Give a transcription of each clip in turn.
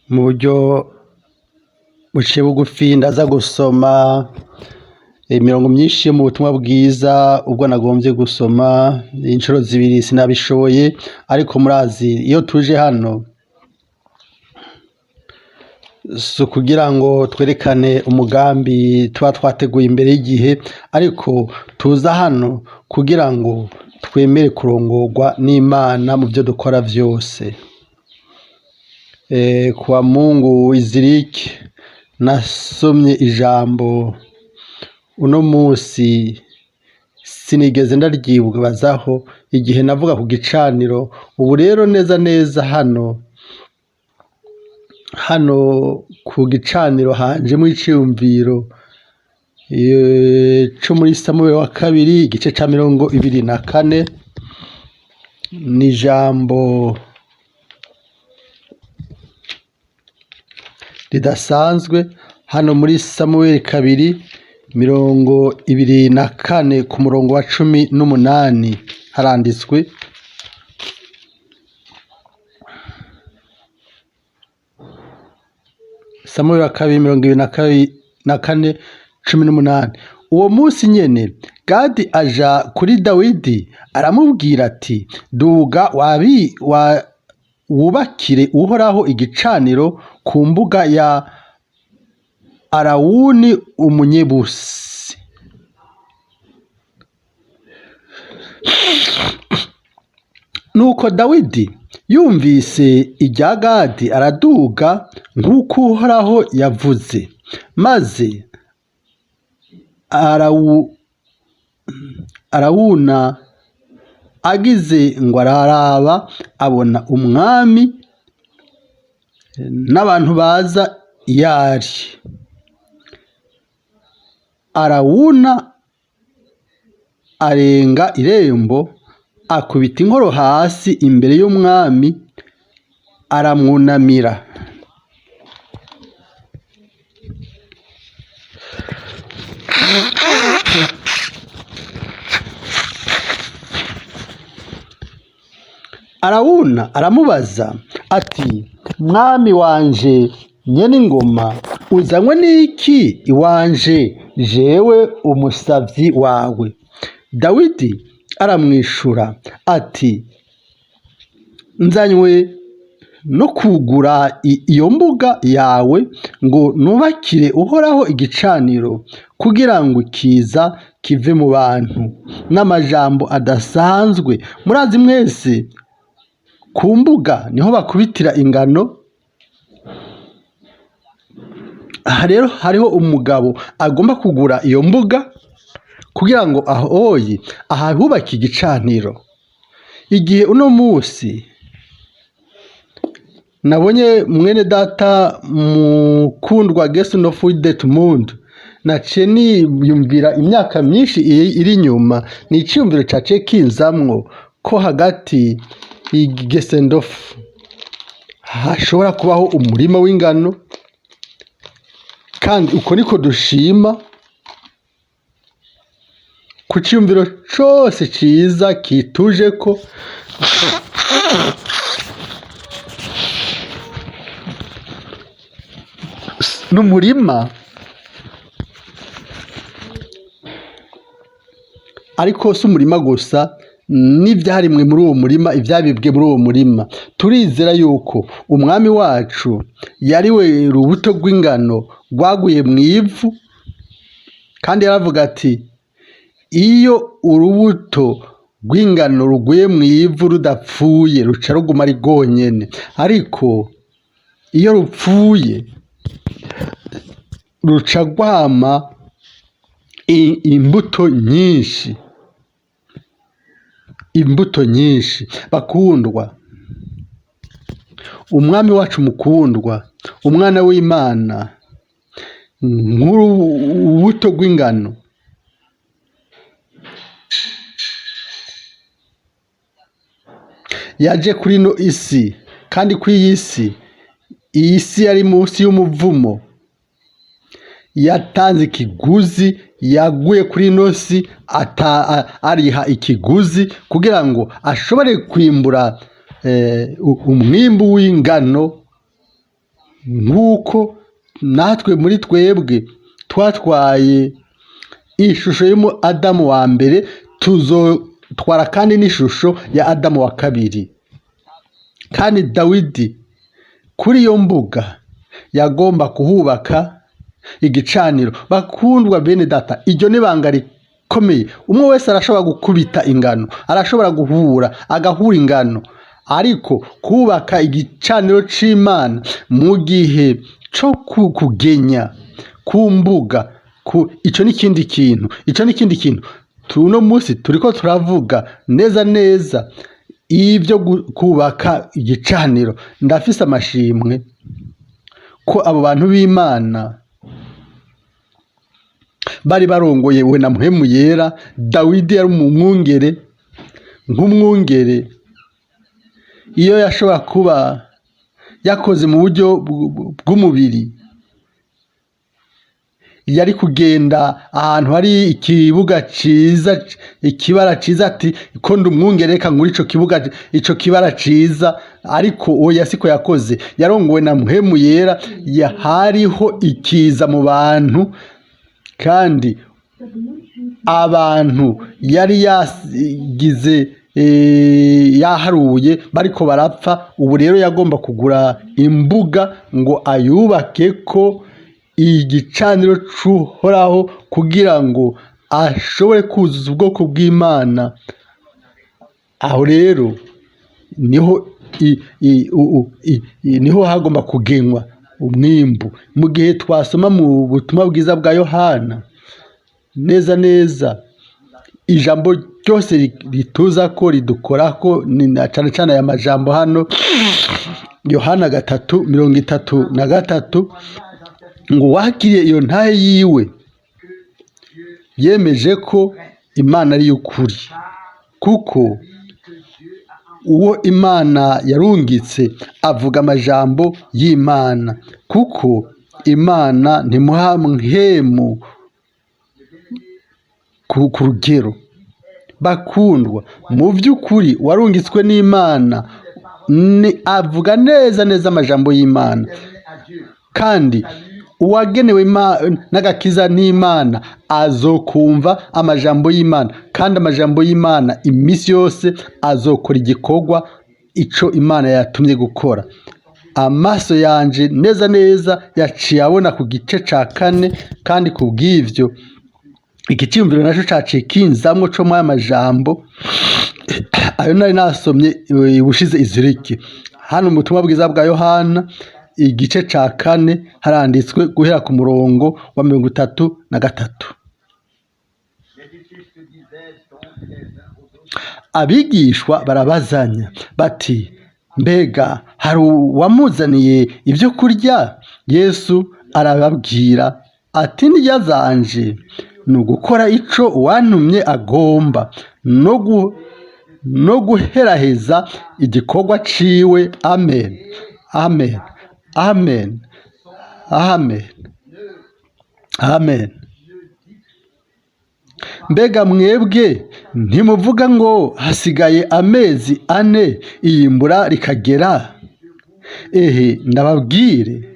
mu buryo buciye bugufi ndaza gusoma imirongo myinshi yo mu butumwa bwiza. Ubwo nagombye gusoma inshuro zibiri sinabishoboye, ariko murazi iyo tuje hano si kugira ngo twerekane umugambi tuba twateguye imbere y'igihe, ariko tuza hano kugira ngo twemere kurongorwa n'Imana mu byo dukora byose. Kwa Mungu iziriki nasomye ijambo uno munsi sinigeze ndaryibazaho igihe navuga ku gicaniro. Ubu rero neza neza hano ku gicaniro hanjemo iciyumviro cyo muri Samuel wa kabiri igice cya 24 ni ijambo ridasanzwe. Hano muri Samuel kabiri 24 ku murongo wa 18 haranditswe, Samuel wa kabiri 24:18. Uwo munsi nyene Gadi aja kuri Dawidi aramubwira ati, duga wubakire Uhoraho igicaniro ku mbuga ya Arawuni umunyebusi. Nuko Dawidi yumvise irya Gadi araduga nk'uko Uhoraho yavuze, maze Arawuna agize ngo araraba abona umwami n'abantu baza iyari. Arawuna arenga irembo akubita inkoro hasi imbere y'umwami aramwunamira. Arawuna aramubaza ati, mwami wanje nyene ingoma, uzanywe n'iki iwanje jewe umusavyi wawe? Dawidi aramwishura ati, nzanywe no kugura iyo mbuga yawe ngo nubakire Uhoraho igicaniro, kugira ngo ikiza kive mu bantu. N'amajambo adasanzwe. Murazi mwese ku mbuga niho bakubitira ingano. Aha rero hariho umugabo agomba kugura iyo mbuga kugira ngo ahubake igicaniro. Igihe uno munsi nabonye mwene data mukundwa Gesu no Fuidet Mund, naciye niyumvira imyaka myinshi iri inyuma, ni iciyumviro caciye kinzamwo ko hagati y'Igesendofu hashobora kubaho umurima w'ingano, kandi uko niko dushima ku ciyumviro cose ciza kituje ko n'umurima, ariko si umurima gusa, n'ivyarimwe muri uwo murima, ivyabibwe muri uwo murima. Turizera yuko umwami wacu yariwe rubuto rw'ingano rwaguye mu ivu, kandi yaravuga ati, iyo urubuto rw'ingano ruguye mu ivu rudapfuye ruca ruguma ari rwonyene, ariko iyo rupfuye ruca rwama imbuto nyinshi. Bakundwa, umwami wacu mukundwa, umwana w'Imana, nk'urubuto rw'ingano yaje kuri ino isi, kandi kuri iyi si yari munsi y'umuvumo. Yatanze ikiguzi, yaguye kuri ino si ariha ikiguzi kugira ngo ashobore kwimbura umwimbu w'ingano nk'uko natwe muri twebwe twatwaye ishusho y'Adamu wa mbere, tuzotwara kandi n'ishusho ya Adamu wa kabiri. Kandi Dawidi kuri iyo mbuga yagomba kuhubaka igicaniro. Bakundwa bene data, iryo ni ibanga rikomeye. Umwe wese arashobora gukubita ingano, arashobora agahura ingano, ariko kubaka igicaniro c'Imana mu gihe co kugenya ku mbuga, ico n'ikindi kintu. Tuno munsi turiko turavuga neza ibyo kubaka igicaniro. Ndafise amashimwe ko abo bantu b'Imana bari barongoyewe na Mpwemu Yera. Dawidi yari umwungere, nk'umwungere iyo yashobora kuba yakoze mu buryo bw'umubiri, yari kugenda ahantu hari ikibuga ciza, ikibara ciza, ati ko ndi umwungere reka ngura ico kibara ciza. Ariko oya, siko yakoze. Yarongowe na Mpwemu Yera. Hariho ikiza mu bantu, kandi abantu yari yagize yaharuye bariko barapfa. Ubu rero yagomba kugura imbuga ngo ayubake ko igicaniro c'Uhoraho, kugira ngo ashobore kuzuza ubwoko bw'Imana. Aho rero niho hagomba kugenwa umwimbu. Mu gihe twasoma mu butumwa bwiza bwa Yohana, neza ijambo ryose rituza ko ridukorako, ni cane aya majambo hano Yohana 3:33, ngo wakiriye iyo ntahe yiwe yemeje ko Imana ari y'ukuri, kuko uwo Imana yarungitse avuga amajambo y'Imana, kuko Imana ntimuha mpwemu ku rugero. Bakundwa, mu by'ukuri warungitswe n'Imana avuga neza amajambo y'Imana, kandi uwagenewe n'agakiza n'Imana azokumva amajambo y'Imana, kandi amajambo y'Imana imisi yose azokora igikorwa ico Imana yatumye gukora. Amaso yanje neza yaciye abona ku gice ca 4, kandi kubw'ivyo ikiciyumviro naco caciye kinzamwo co mw'aya majambo ayo nari nasomye ubushize iziriki. Hano mu butumwa bwiza bwa Yohana igice ca 4 haranditswe guhera ku murongo wa 33. Abigishwa barabazanya bati, mbega hari uwamuzaniye ibyo kurya? Yesu arababwira ati, ndya zanje ni ugukora ico uwantumye agomba, no guheraheza igikorwa ciwe. Amen, amen, amen, amen, amen. Mbega mwebwe ntimuvuga ngo hasigaye amezi 4 iyimbura rikagera? Ehe, ndababwire,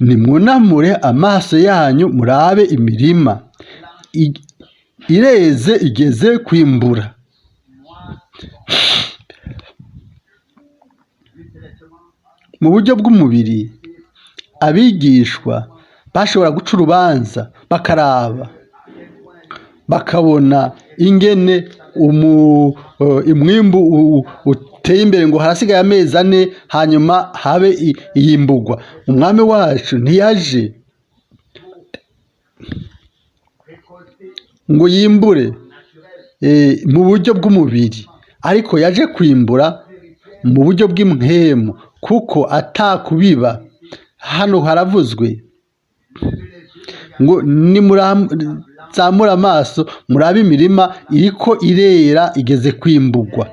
nimwunamure amaso yanyu murabe imirima ireze igeze kwimbura. Mu buryo bw'umubiri, abigishwa bashobora guca urubanza bakaraba, bakabona ingene umwimbu uteye imbere, ngo harasigaye amezi 4 hanyuma habe iyimbugwa. Umwami wacu ntiyaje ngo yimbure mu buryo bw'umubiri, ariko yaje kwimbura mu buryo bw'impwemu, kuko atakubiba. Hano haravuzwe ngo nimuzamura amaso murabe imirima iriko irera igeze kwimbugwa.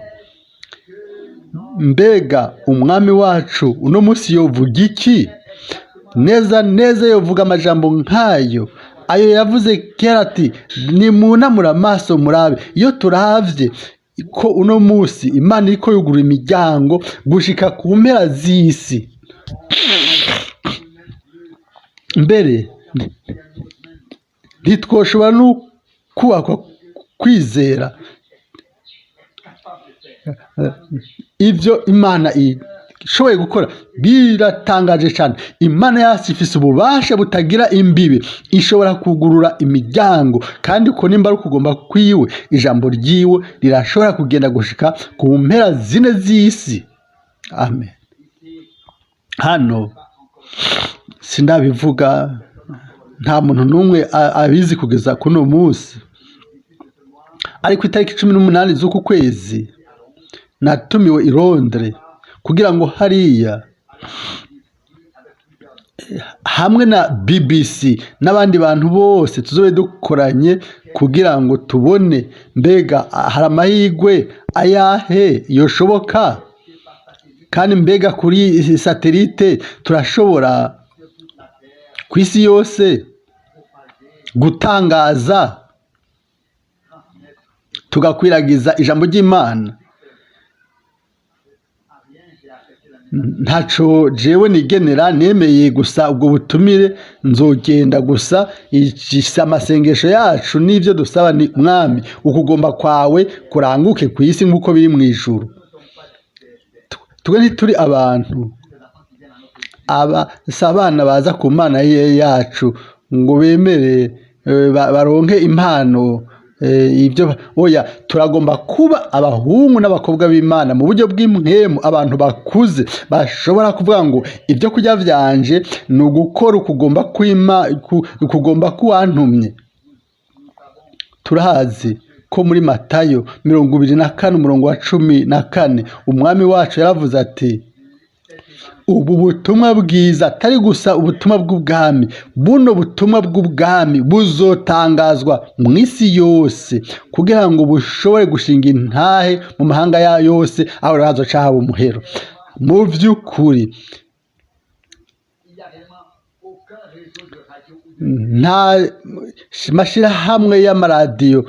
Mbega umwami wacu uno munsi yovuga iki? Neza yovuga amajambo nk'ayo, ayo yavuze kera ati, nimunamura amaso murabe. Iyo turavye ko uno munsi Imana iriko yugurura imiryango gushika ku mpera z'isi, mbere ntitwoshobora no kubakwa kwizera ibyo Imana ishoboye gukora biratangaje cyane. Imana yacu ifise ububasha butagira imbibi, ishobora kugurura imiryango, kandi uko nimba ari ukugomba kwiwe, ijambo ryiwe rirashobora kugenda gushika ku mpera zine z'isi. Amen. Hano sindabivuga, nta muntu n'umwe abizi kugeza kuno munsi, ariko itariki 18 z'uku kwezi natumiwe i Londres kugira ngo hariya hamwe na BBC n'abandi bantu bose tuzobe dukoranye kugira ngo tubone mbega hari amahirwe ayahe yoshoboka, kandi mbega kuri satelite turashobora ku isi yose gutangaza tugakwiragiza ijambo ry'Imana. Ntaco jewe nigenera, nemeye gusa ubwo butumire, nzogenda gusa. Amasengesho yacu n'ivyo dusaba ni Mwami, ukugomba kwawe kuranguke ku isi nk'uko biri mu ijuru. Twe ntituri abantu abana baza ku Mana yacu ngo bemere baronke impano ibyo oya, turagomba kuba abahungu n'abakobwa b'Imana mu buryo bw'impwemu, abantu bakuze bashobora kuvuga ngo ibyo kurya vyanje ni ugukora ukugomba kuwantumye. Turahazi ko muri Matayo 24:14 umwami wacu yaravuze ati, ubu butumwa bwiza atari gusa ubutumwa bw'ubwami, buno butumwa bw'ubwami buzotangazwa mu isi yose kugira ngo bushobore gushinga intahe mu mahanga yose, aho hazoca haba umuhero. Mu by'ukuri nta mashirahamwe y'amaradiyo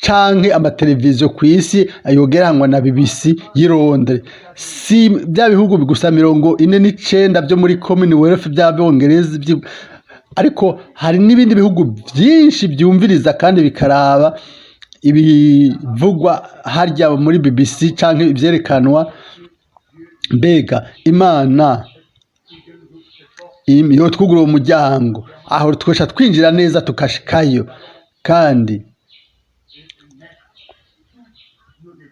canke amateleviziyo ku isi ayogeranywa na BBC y'i Londres. Si bya bihugu gusa 49 byo muri Commonwealth bya Bwongereza, ariko hari n'ibindi bihugu byinshi byumviriza kandi bikaraba ibivugwa harya muri BBC canke ibyerekanwa. Mbega Imana iyo twugura umuryango aho twesha twinjira neza tukashikayo, kandi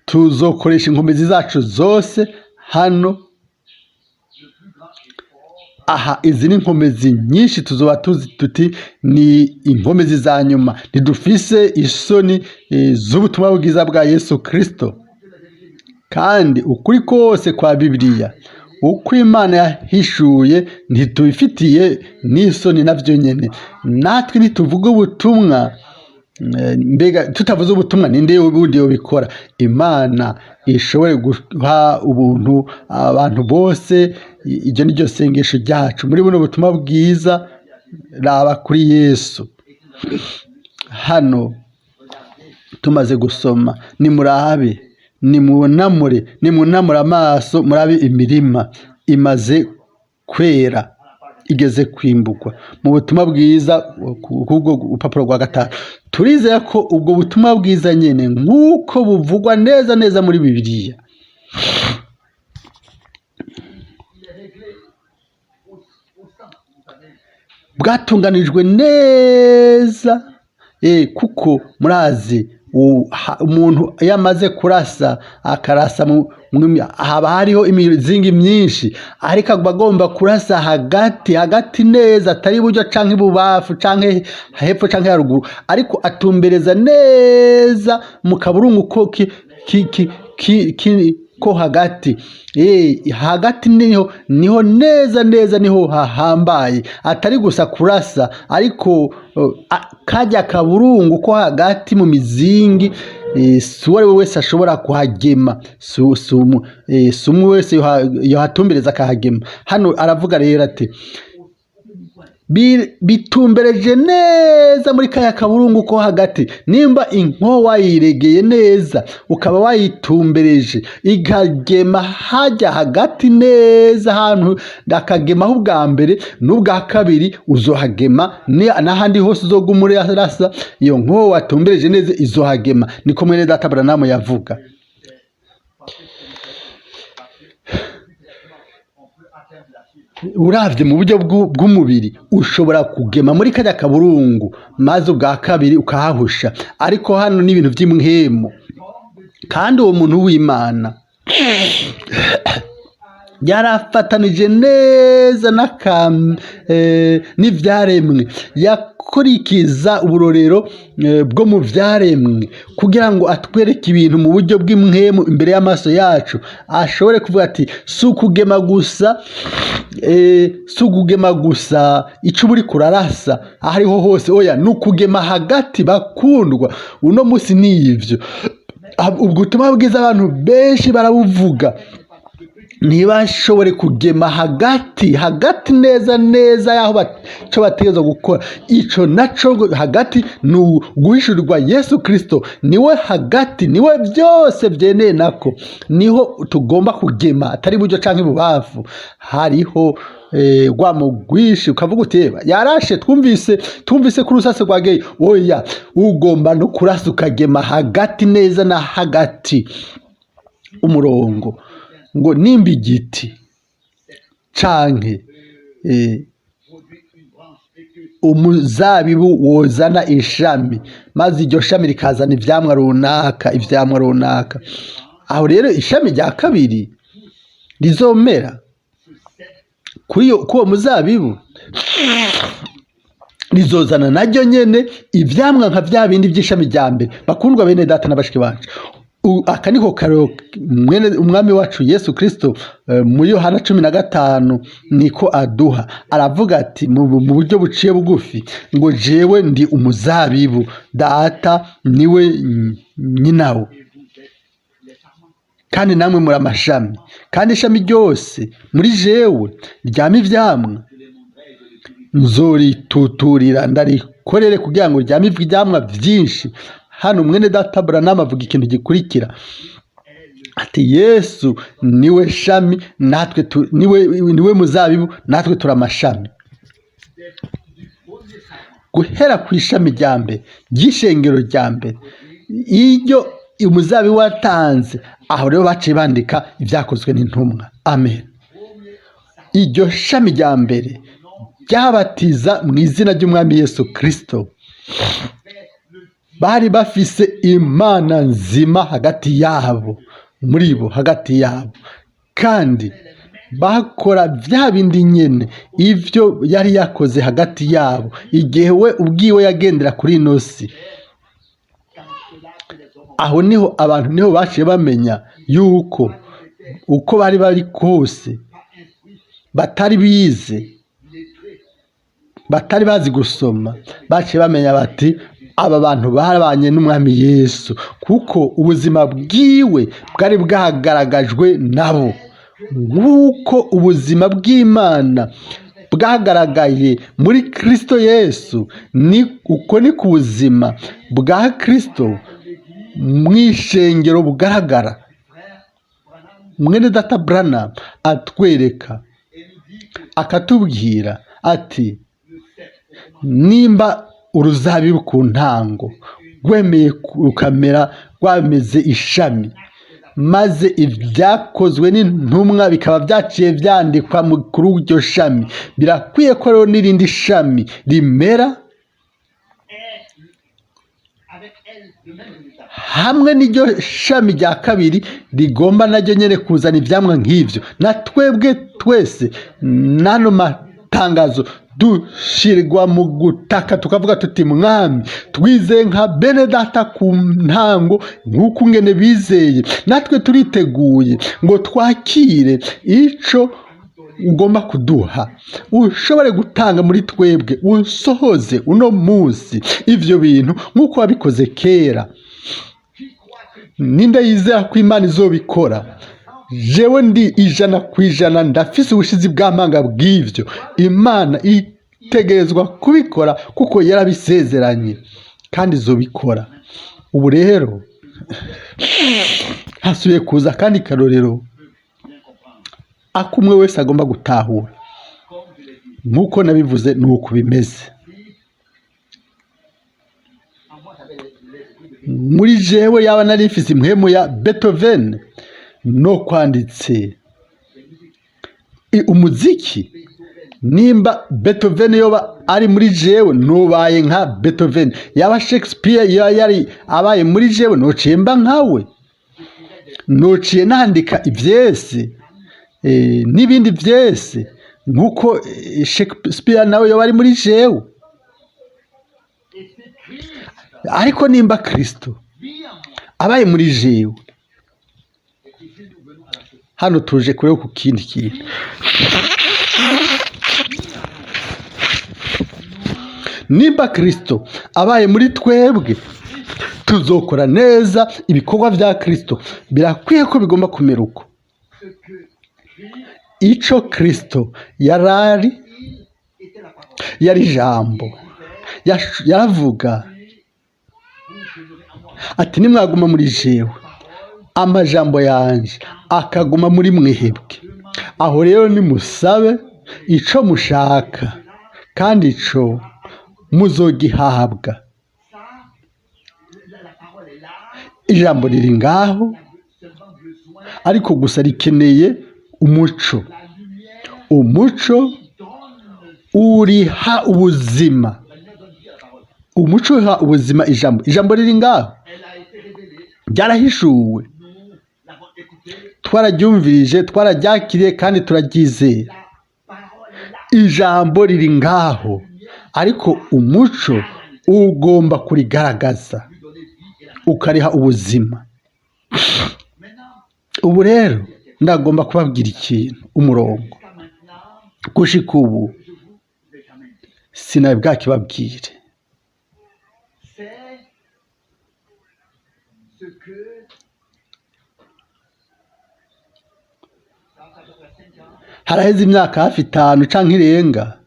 tuzokoresha inkomezi zacu zose hano. Aha, izi ni inkomezi nyinshi tuzoba tuzi tuti ni inkomezi za nyuma. Ntidufise isoni z'ubutumwa bwiza bwa Yesu Kristo, kandi ukuri kose kwa Bibiliya uko Imana yahishuye ntitubifitiye n'isoni navyo nyene. Natwe ntituvuga ubutumwa, mbega tutavuze ubutumwa ninde ubundi yobikora? Imana ishobore guha ubuntu abantu bose. Iryo ni ryo sengesho ryacu muri buno butumwa bwiza. Raba kuri Yesu. Hano tumaze gusoma, nimurabe, nimunamure amaso, murabe imirima imaze kwera, igeze kwimbugwa. Mu butumwa bwiza kubwo upapuro rwa 5 turizera ko ubwo butumwa bwiza nyene nk'uko buvugwa neza neza muri Bibiliya bwatunganijwe neza. Kuko murazi umuntu yamaze kurasa akarasa haba hariho imizingi myinshi, ariko agomba kurasa hagati neza, atari buryo canke ibubafu canke hepfo canke haruguru, ariko atumbereza neza mu kaburungu ko hagati. Hagati niho neza niho hahambaye, atari gusa kurasa, ariko kajya kaburungu ko hagati mu mizingi suwari wese ashobora kuhagema, sumu wese yohatumbereza akahagema. Hano aravuga rero ati, bitumbereje neza muri kaya kaburungu ko hagati. Nimba inko wayiregeye neza ukaba wayitumbereje ikagema hajya hagati neza, ahantu akagemaho ubwa mbere n'ubwa kabiri uzohagema, n'ahandi hose uzoguma urasa, iyo nko watumbereje neza izohagema. Niko Mwene Data Frank yavuga. Uravye mu buryo bw'umubiri ushobora kugema muri kajya kaburungu maze ubwa kabiri ukahahusha, ariko hano ni ibintu by'imhemu. Kandi uwo muntu w'Imana yarafatanije neza n'ivyaremwe, yakurikiza uburorero bwo mu vyaremwe kugira ngo atwereke ibintu mu buryo bw'imhemu imbere y'amaso yacu, ashobore kuvuga ati si ukugema gusa ico uri kurarasa ahariho hose, oya nukugema hagati. Bakundwa, uno musi nivyo ubutumwa bwiza abantu benshi barabuvuga, ntibashobore kugema hagati neza yaho cyo bategerezwa gukora. Ico naco hagati ni guhishurirwa Yesu Kristo, niwe hagati, niwe byose byeneye nako, niho tugomba kugema, atari buryo canke bubavu. Hariho rwamugwishi ukavuga uteba yarashe, twumvise ku rusase rwageye, oya ugomba no kurasa ukagema hagati neza na hagati umurongo, ngo nimba igiti canke umuzabibu wozana ishami maze iryo shami rikazana ivyamwa runaka, aho rero ishami rya kabiri rizomera kuwo muzabibu, rizozana naryo nyene ivyamwa nka vya bindi vy'ishami rya mbere. Bakundwa bene data n'abashiki bacu, aka niko karo umwami wacu Yesu Kristo muri Yohana 15 niko aduha, aravuga ati mu buryo buciye bugufi ngo jewe ndi umuzabibu, data niwe nyinawo, kandi namwe muri amashami, kandi ishami ryose muri jewe ryama ivyamwa nzorituturira ndarikorere kugira ngo ryame ivyamwa vyinshi. Hano Mwene Data Frank avuga ikintu gikurikira ati Yesu niwe shami, natwe niwe muzabibu, natwe turi amashami. Guhera ku ishami rya mbere ry'ishengero rya mbere, iyo umuzabibu watanze, aho rero baciye bandika ibyakozwe n'intumwa. Amen. Iryo shami rya mbere ryabatiza mu izina ry'umwami Yesu Kristo, bari bafise Imana nzima hagati yabo, muri bo hagati yabo, kandi bakora vya bindi nyene ivyo yari yakoze hagati yabo igihe we ubwiwe yagendera kuri ino si. Aho niho abantu niho baciye bamenya yuko uko bari kose batari bazi gusoma, baciye bamenya bati aba bantu barabanye n'umwami Yesu, kuko ubuzima bwiwe bwari bwagaragajwe nabo. Nk'uko ubuzima bw'Imana bwagaragaye muri Kristo Yesu, uko ni ku buzima bwa Kristo mw'ishengero bugaragara. Mwene Data Frank atwereka akatubwira ati nimba uruzabibu ku ntango rwemeye rukamera rwameze ishami, maze ibyakozwe n'intumwa bikaba byaciye byandikwa kuri iryo shami, birakwiye ko rero n'irindi shami rimera hamwe n'iryo shami rya kabiri rigomba naryo nyene kuzana ivyamwa nk'ivyo. Na twebwe twese nano matangazo dushirwa mu gutaka tukavuga tuti mwami twize nka bene data ku ntango nk'uko ngene bizeye, natwe turiteguye ngo twakire ico ugomba kuduha, ushobore gutanga muri twebwe, usohoze uno munsi ivyo bintu nk'uko wabikoze kera. Ninde yizera ko Imana izobikora? Jewe ndi 100% ndafise ubushizi bw'amanga bw'ivyo. Imana itegerezwa kubikora kuko yarabisezeranye kandi izobikora. Ubu rero hasubiye kuza kandi karorero akumwe wese agomba gutahura. Nk'uko nabivuze ni uko bimeze. Muri jewe yaba nari mfise impwemu ya Beethoven no kwanditse umuziki, nimba Beethoven yoba ari muri jewe nobaye nka Beethoven, yaba Shakespeare yari abaye muri jewe nociye mba nkawe, nociye nandika ivyese n'ibindi vyese nk'uko Shakespeare nawe yoba ari muri jewe. Ariko nimba Kristo abaye muri jewe, hano tuje kure ku kindi kintu. Nimba Kristo abaye muri twebwe, tuzokora neza ibikorwa vya Kristo. Birakwiye ko bigomba kumera uko. Ico Kristo yari ijambo, yaravuga ati nimwaguma muri jewe, amajambo yanje akaguma muri mwebwe, aho rero nimusabe ico mushaka kandi ico muzogihabwa. Ijambo riri ngaho, ariko gusa rikeneye umuco. Umuco uriha ubuzima. Umuco uriha ubuzima ijambo riri ngaho, ryarahishuwe, twararyumvirije, twararyakiriye kandi turaryizera. Ijambo riri ngaho, ariko umuco ugomba kurigaragaza ukariha ubuzima. Ubu rero ndagomba kubabwira ikintu, umurongo gushika ubu sinawe bwakibabwire. Haraheze imyaka hafi 5 canke irenga,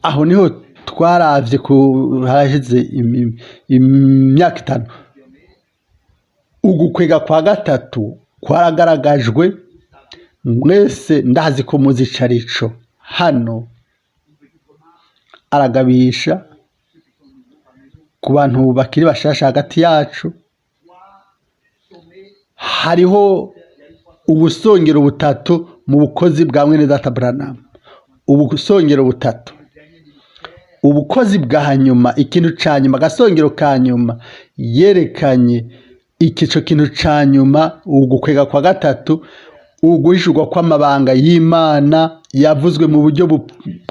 aho niho twaravye haraheze imyaka 5. Ugukwega kwa gatatu kwaragaragajwe, mwese ndazi ko muzi icarico. Hano aragabisha ku bantu bakiri bashasha hagati yacu. Hariho ubusongero butatu mu bukozi bwa Mwene Data Frank. Ubusongero butatu: ubukozi bwa nyuma, ikintu ca nyuma, gasongero ka nyuma yerekanye ikico kintu ca nyuma. Ugukwega kwa gatatu, uguhishurwa kw'amabanga y'Imana yavuzwe mu buryo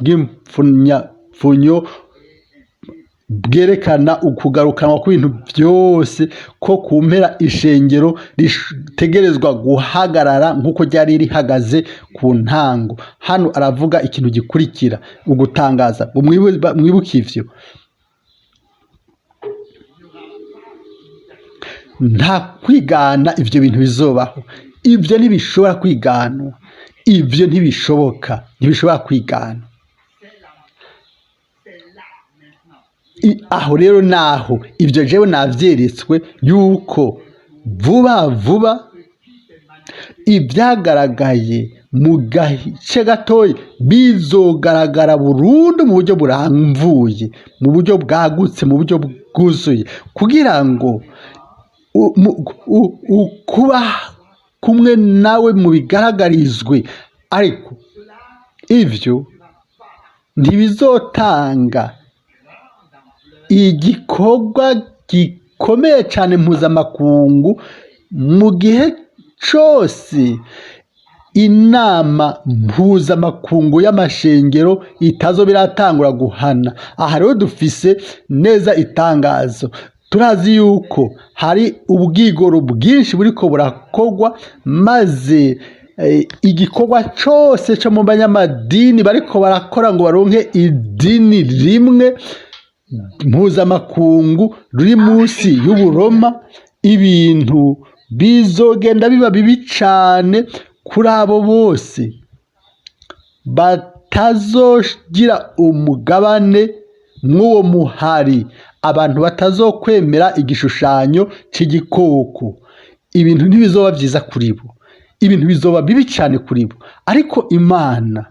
bw'imfunyo bwerekana ukugarukanwa kw'ibintu byose, ko ku mpera ishengero ritegerezwa guhagarara nk'uko ryari rihagaze ku ntango. Hano aravuga ikintu gikurikira, ugutangaza. Mwibuke ivyo, nta kwigana ivyo bintu bizobaho. Ivyo ntibishobora kwiganwa, ivyo ntibishoboka, ntibishobora kwigana. Aho rero naho ivyo jewe navyeretswe yuko vuba ibyagaragaye mu gace gatoya bizogaragara burundu mu buryo buramvuye, mu buryo bwagutse, mu buryo bwuzuye, kugira ngo kuba kumwe nawe mu bigaragarizwe. Ariko ivyo ntibizotanga igikorwa gikomeye cyane mpuzamakungu mu gihe cyose inama mpuzamakungu y'amashengero itazo biratangura guhana. Aha rero dufise neza itangazo. Turazi yuko hari ubwigoro bwinshi buriko burakorwa, maze igikorwa cyose cyo mu banyamadini bariko barakora ngo baronke idini rimwe mpuzamakungu ruri munsi y'Uburoma. Ibintu bizogenda biba bibi cyane kuri abo bose batazogira umugabane mw'uwo muhari, abantu batazokwemera igishushanyo c'igikoko. Ibintu ntibizoba byiza kuri bo, ibintu bizoba bibi cyane kuri bo, ariko Imana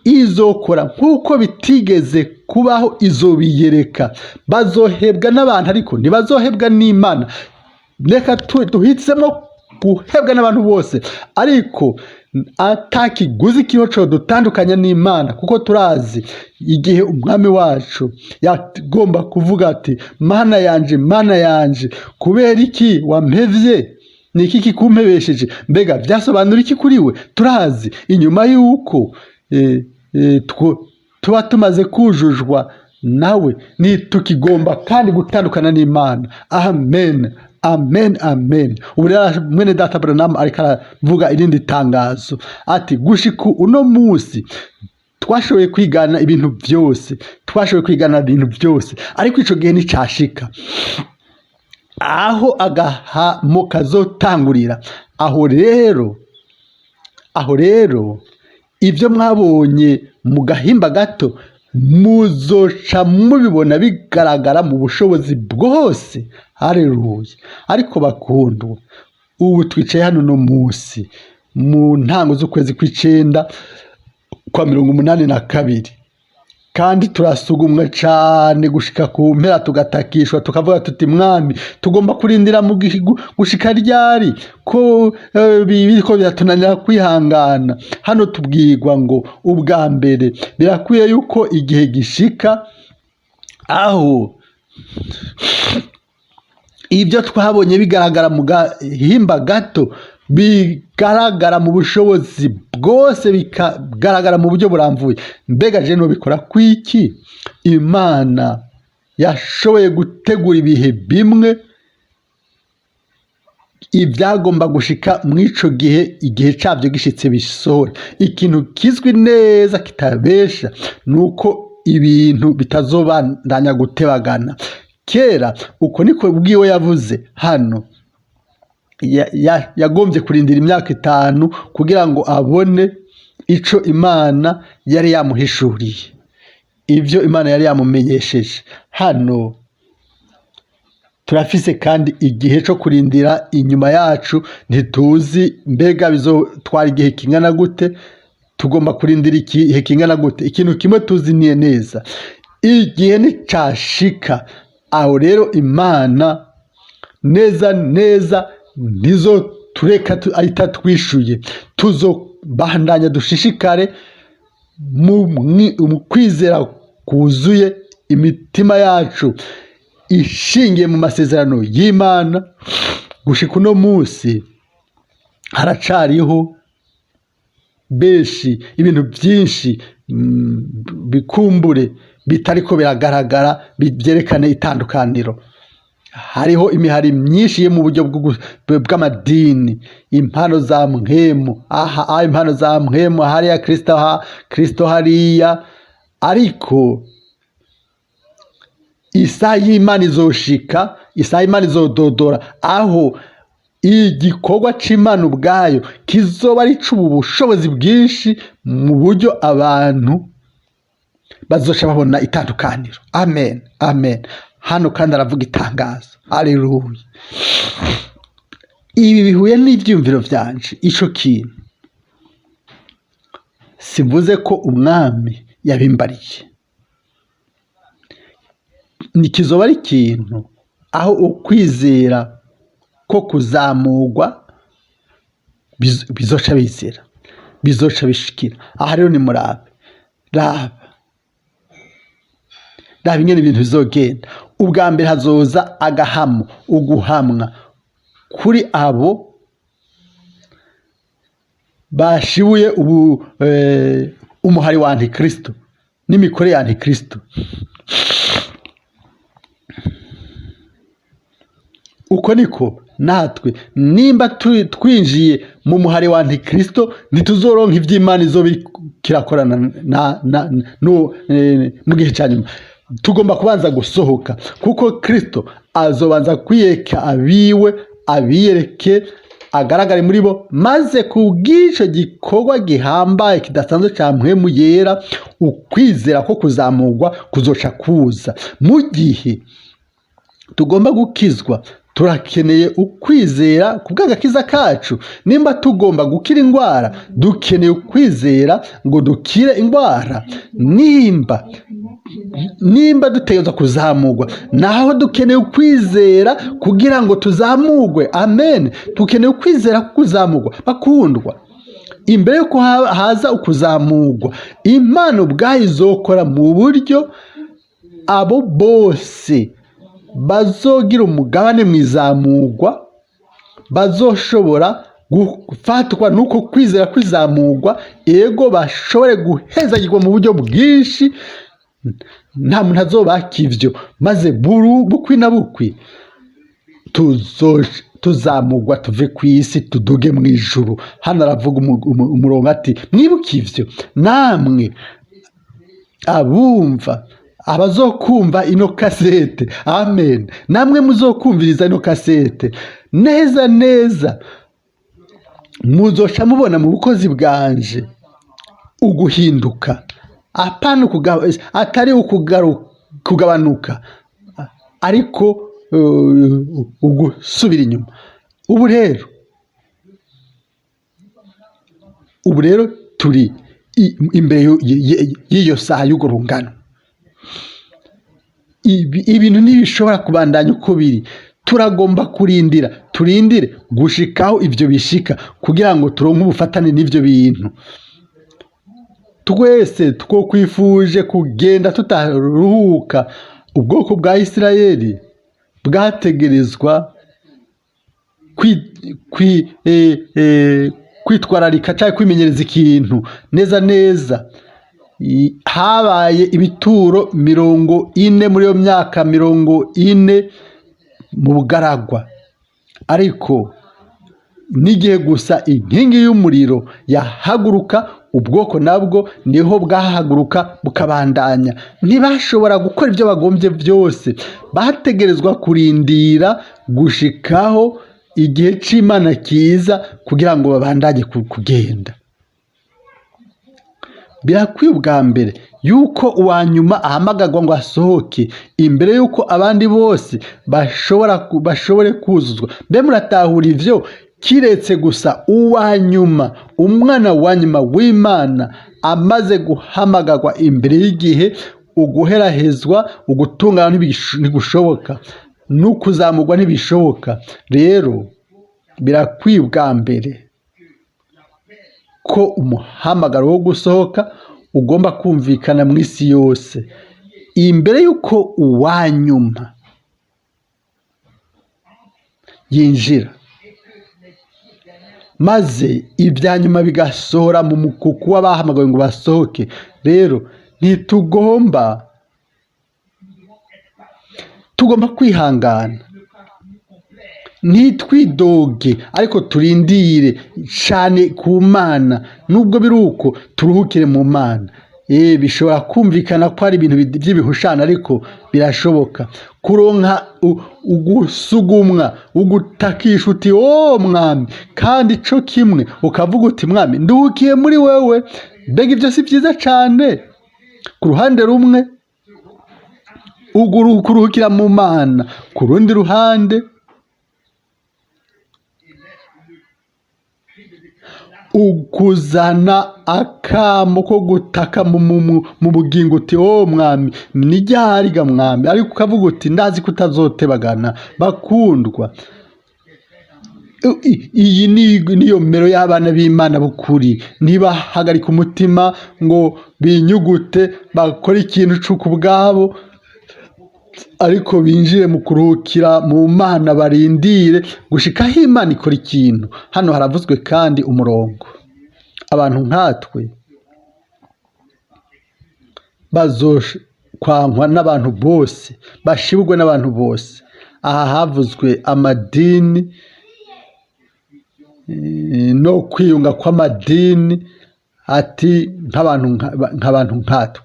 izokora nk'uko bitigeze kubaho, izobiyereka. Bazohebwa n'abantu ariko ntibazohebwa n'Imana. Reka duhitsemo guhebwa n'abantu bose, ariko atakiguzi kiriho co dutandukanya n'Imana, kuko turazi igihe umwami wacu yagomba kuvuga ati mana yanje kubera iki wampevye, ni iki kikumpebesheje? Mbega byasobanura iki kuri we? Turazi inyuma y'uko tuba tumaze kujujwa nawe tukigomba kandi gutandukana n'Imana. Amen, amen, amen. Ubu rero mwene data Branham ariko aravuga irindi tangazo ati gushika uno munsi twashoboye kwigana ibintu byose, ariko ico gihe nicashika aho agahamo kazotangurira. Aho rero ibyo mwabonye mu gahimba gato muzoca mubibona bigaragara mu bushobozi bwose. Haleluya. Ariko bakundwa, ubu twicaye hano no munsi mu ntango z'ukwezi kw'icenda kwa 82, kandi turasugumwe cyane gushika ku mpera, tugatakishwa tukavuga tuti mwami, tugomba kurindira mu gushika ryari ko biriko biratunanira kwihangana. Hano tubwirwa ngo ubwa mbere birakwiye yuko igihe gishika aho ibyo twabonye bigaragara mu gahimba gato bigaragara mu bushobozi bwose, bikagaragara mu buryo buramvuye. Mbega je no bikora kwiki? Imana yashoboye gutegura ibihe bimwe ibyagomba gushika mw'ico gihe, igihe cyabyo gishitse bisohora. Ikintu kizwi neza kitabesha nuko ibintu bitazobandanya gutebagana. Kera uko niko bwiwe yavuze hano, yagombye kurindira imyaka 5 kugira ngo abone ico Imana yari yamuhishuriye, ibyo Imana yari yamumenyesheje. Hano turafise kandi igihe cyo kurindira inyuma yacu, ntituzi mbega bizotwara igihe kingana gute, tugomba kurindira igihe kingana gute. Ikintu kimwe tuzi niye neza, igihe nicashika aho rero Imana neza nizo tureka ahita twishuye. Tuzobandanya dushishikare mu kwizera kuzuye, imitima yacu ishingiye mu masezerano y'Imana. Gushika uno munsi haracariho benshi ibintu byinshi bikumbure bitariko biragaragara byerekane itandukaniro. Hariho imihari myinshi yo mu buryo bw'amadini, impano za mpwemu impano za mpwemu hariya Kristo hariya, ariko isaha y'Imana izoshika, isaha y'Imana izododora, aho igikorwa c'Imana ubwayo kizoba ari c'ubushobozi bwinshi, mu buryo abantu bazoca babona itandukaniro. Amen, amen. Hano kandi aravuga itangazo. Haleluya. Ibi bihuye n'ivyumviro vyanje. Ico kintu simvuze ko umwami yabimbariye, nikizoba ari ikintu aho ukwizera ko kuzamurwa bizoca bizera, bizoca bishikira. Aha rero ni murabe, raba ingene ibintu bizogenda. Ubwa mbere hazoza agahamo, uguhamwa kuri abo bashibuye umuhari wa Antikristo n'imikore ya Antikristo. Uko niko natwe nimba twinjiye mu muhari wa Antikristo, ntituzoronka ivy'Imana izobikirakorana mu gihe cya nyuma. Tugomba kubanza gusohoka, kuko Kristo azobanza kwiyeka abiwe, abiyereke agaragare muri bo, maze kubw'ico gikorwa gihambaye kidasanzwe ca mpwemu yera, ukwizera ko kuzamurwa kuzoca kuza. Mu gihe tugomba gukizwa, turakeneye ukwizera ku bw'agakiza kacu. Nimba tugomba gukira indwara, dukeneye ukwizera ngo dukire indwara. Nimba dutegerezwa kuzamurwa, naho dukeneye ukwizera kugira ngo tuzamurwe. Amen. Dukeneye ukwizera ko kuzamurwa. Bakundwa, imbere yuko haza ukuzamurwa, Imana ubwayo izokora mu buryo abo bose bazogira umugabane mu izamurwa bazoshobora gufatwa n'uko kwizera kwizamurwa, ego bashobore guhezagirwa mu buryo bwinshi, nta muntu azobaka ivyo, maze bukwi na bukwi tuzamurwa tuve ku isi tuduge mu ijuru. Hano aravuga umurongo ati, mwibuke ivyo namwe abumva, abazokumva ino kasete. Amen. Namwe muzokumviriza ino kasete, neza neza muzoca mubona mu bukozi bwanje uguhinduka, apana atari kugabanuka, ariko ugusubira inyuma. Ubu rero turi imbere y'iyo saha y'ugurungano. Ibintu ntibishobora kubandanya uko biri. Turagomba turindire gushikaho ivyo bishika, kugira ngo turonke ubufatane n'ivyo bintu. Twese twokwifuje kugenda tutaruhuka. Ubwoko bwa Isirayeli bwategerezwa kwitwararika cyangwa kwimenyereza ikintu neza neza. Habaye ibituro 40 muri iyo myaka 40 mu bugaragwa, ariko n'igihe gusa inkingi y'umuriro yahaguruka, ubwoko nabwo niho bwahaguruka bukabandanya. Ntibashobora gukora ibyo bagombye byose, bategerezwa kurindira gushikaho igihe c'Imana kiza kugira ngo babandanye kugenda. Birakwiye ubwa mbere yuko uwanyuma ahamagarwa ngo asohoke imbere yuko abandi bose bashobore kuzuzwa. Mbe muratahura ivyo? Kiretse gusa uwanyuma, umwana wanyuma w'Imana amaze guhamagarwa imbere y'igihe, uguherahezwa, ugutungana ntigushoboka, n'ukuzamurwa ntibishoboka. Rero birakwiye ubwa mbere ko umuhamagaro wo gusohoka ugomba kumvikana mu isi yose imbere yuko uwanyuma yinjira, maze ibyanyuma bigasohora mu mukuku w'abahamagawe ngo basohoke. Rero tugomba kwihangana, ntitwidoge, ariko turindire cyane ku Mana. Nubwo biruko turuhukire mu Mana. Bishobora kumvikana ko ari ibintu by'ibihushana, ariko birashoboka kuronka ugusugumwa, ugutakisha uti o Mwami, kandi co kimwe ukavuga uti Mwami nduhukiye muri wewe. Mbega ibyo si byiza cyane? Ku ruhande rumwe kuruhukira mu Mana, ku rundi ruhande ukuzana akamo ko gutaka mu bugingo uti o Mwami nijyariga Mwami, ariko ukavuga uti ndazi kutazotebagana. Bakundwa, iyi niyo mero y'abana b'Imana bukuri. Ntibahagarika umutima ngo binyugute bakora ikintu c'uku bwabo, ariko binjire mu kuruhukira mu Mana, barindire gushikaho Imana ikora ikintu. Hano haravuzwe kandi umurongo, abantu nkatwe bazokwankwa n'abantu bose, bashibwe n'abantu bose. Aha havuzwe amadini no kwiyunga kw'amadini, ati nk'abantu nkatwe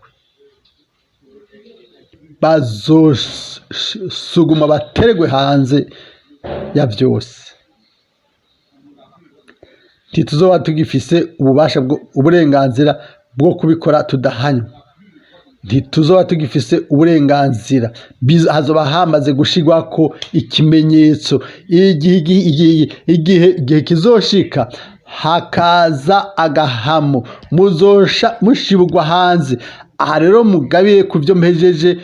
bazosuguma bateregwe hanze ya byose. ntituzoba tugifise ububasha uburenganzira bwo kubikora tudahanywe, ntituzoba tugifise uburenganzira, hazoba hamaze gushirwako ikimenyetso. Igihe kizoshika hakaza agahamo, muzosha mushibugwa hanze. Aha rero mugabire ku byo mpejeje,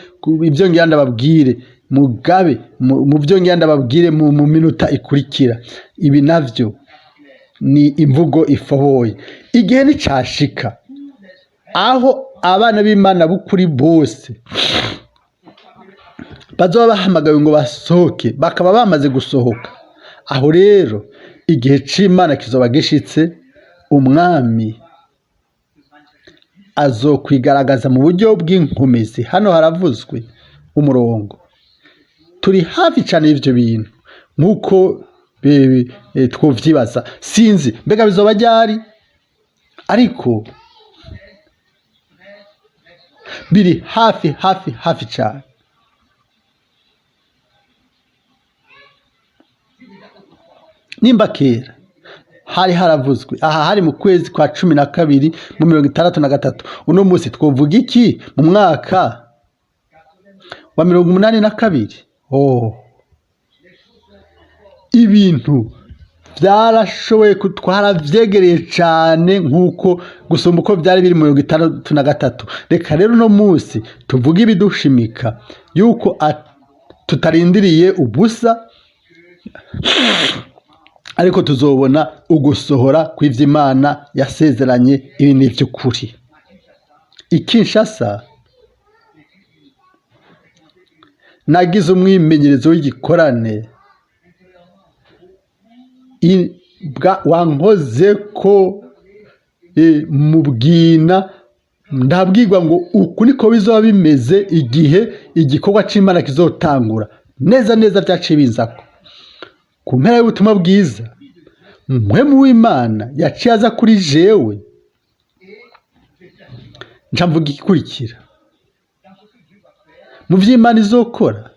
ibyo ngira ndababwire, mugabe mu byo ngira ndababwire mu minota ikurikira. Ibi navyo ni imvugo ifohoye. Igihe nicashika aho abana b'Imana b'ukuri bose bazoba bahamagawe ngo basohoke, bakaba bamaze gusohoka. Aho rero igihe c'Imana kizoba gishitse, umwami azokwigaragaza mu buryo bw'inkomezi. Hano haravuzwe umurongo, turi hafi cyane y'ivyo bintu nk'uko twovyibaza. Sinzi mbega bizoba ryari, ariko biri hafi cyane. Nimba kera hari haravuzwe, aha hari mu kwezi kwa 12 mu 63, uno munsi twovuga iki? Mu mwaka wa 82. Ibintu byarashoboye kutwara vyegereye cyane nk'uko gusumba uko byari biri mu 63. Reka rero uno munsi tuvuga ibidushimika yuko tutarindiriye ubusa, ariko tuzobona ugusohora kw'ivy'Imana yasezeranye. Ibi ni ivy'ukuri. Kinshasa nagize umwimenyerezo w'igikorane wankoze ko mu bwina, ndabwirwa ngo uku niko bizoba bimeze igihe igikorwa c'Imana kizotangura. Neza vyaciye bizako ku mpera y'ubutumwa bwiza, Mwene w'Imana yaciye aza kuri jewe, nca mvuga igikurikira mu vy'Imana izokora.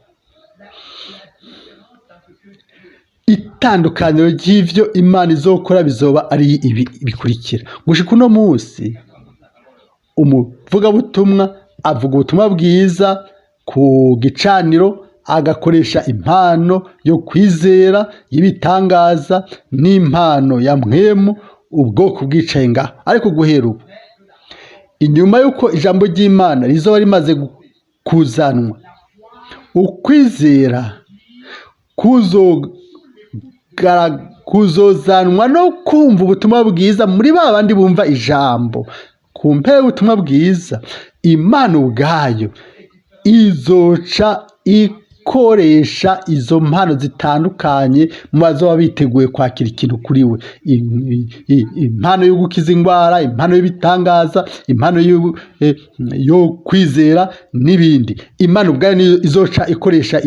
Itandukaniro ry'ivyo Imana izokora bizoba ari ibi bikurikira. Gushika uno munsi umuvugabutumwa avuga ubutumwa bwiza ku gicaniro, agakoresha impano yo kwizera y'ibitangaza n'impano ya mpwemu, ubwoko bwicaye ngaho. Ariko guhera ubu, inyuma y'uko ijambo ry'Imana rizoba rimaze kuzanwa, ukwizera kuzozanwa no kumva ubutumwa bwiza muri ba bandi bumva ijambo. Ku mpera y'ubutumwa bwiza, Imana ubwayo izoca ikoresha izo mpano zitandukanye mu bazoba biteguye kwakira ikintu kuri we. Impano yo gukiza indwara, impano y'ibitangaza, impano yo kwizera n'ibindi. Imana ubwayo niyo izoca ikoresha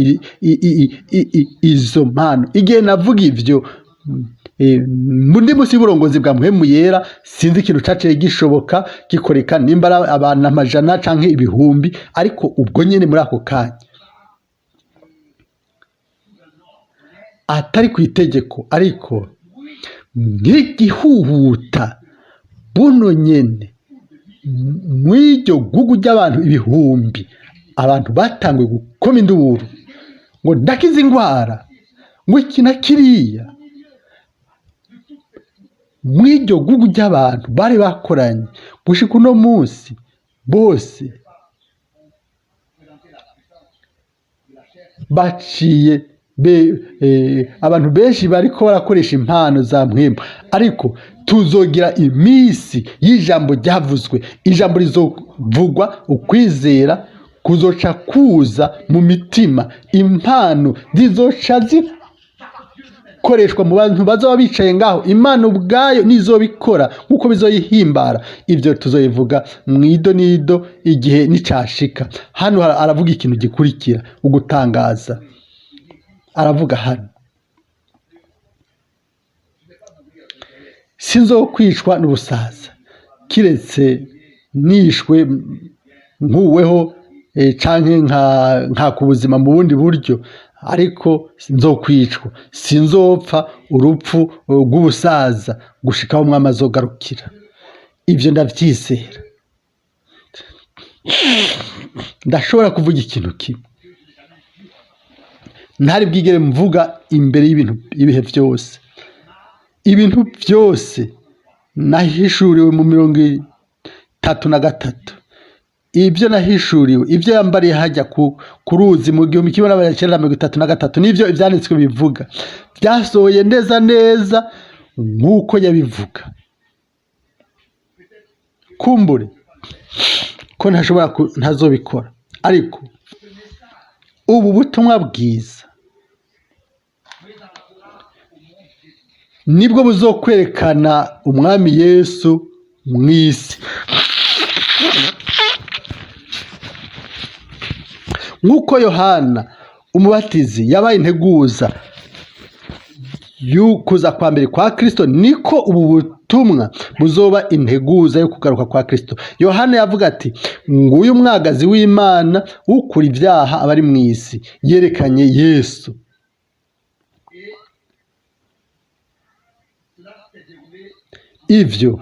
izo mpano. Igihe navuga ivyo mundi musi y'uburongozi bwa Mpwemu Yera, sinzi ikintu caciye gishoboka gikoreka, nimba abantu amajana canke ibihumbi, ariko ubwo nyene muri ako kanya atari ku itegeko, ariko nk'igihuhuta buno nyene mw'iryo gugu ry'abantu ibihumbi, abantu batanguye gukoma induru ngo ndakiza indwara, ngo iki na kiriya. Mw'iryo gugu ry'abantu bari bakoranye, gushika uno munsi bose baciye abantu benshi bariko barakoresha impano za mpwemu. Ariko tuzogira imisi y'ijambo ryavuzwe. Ijambo rizovugwa, ukwizera kuzoca kuza mu mitima, impano zizoca zikoreshwa mu bantu bazoba bicaye ngaho. Imana ubwayo nizobikora nk'uko bizoyihimbara. Ivyo tuzoyivuga mwido nido igihe nicashika. Hano aravuga ikintu gikurikira, ugutangaza. Aravuga hano, sinzokwicwa n'ubusaza kiretse nishwe nkuweho canke nka ku buzima mu bundi buryo. ariko nzokwicwa, sinzopfa urupfu rw'ubusaza gushikaho umwami azogarukira. Ibyo ndabyizera. Ndashobora kuvuga ikintu kimwe ntari bwigere mvuga imbere y'ibihe byose. Ibintu byose nahishuriwe mu 33. Ibyo nahishuriwe, ibyo yambariye hajya ku ruzi mu 1933, nibyo ibyanditswe bivuga, byasohoye neza neza nk'uko yabivuga. Kumbure ko ntazobikora, ariko ubu butumwa bwiza nibwo buzokwerekana umwami Yesu mu isi. Nk'uko Yohana umubatizi yabaye integuza y'ukuza kwa mbere kwa Kristo, niko ubu butumwa buzoba integuza yo kugaruka kwa Kristo. Yohana yavuga ati, nguyu umwagazi w'Imana ukura ibyaha abari mu isi. Yerekanye Yesu. Ivyo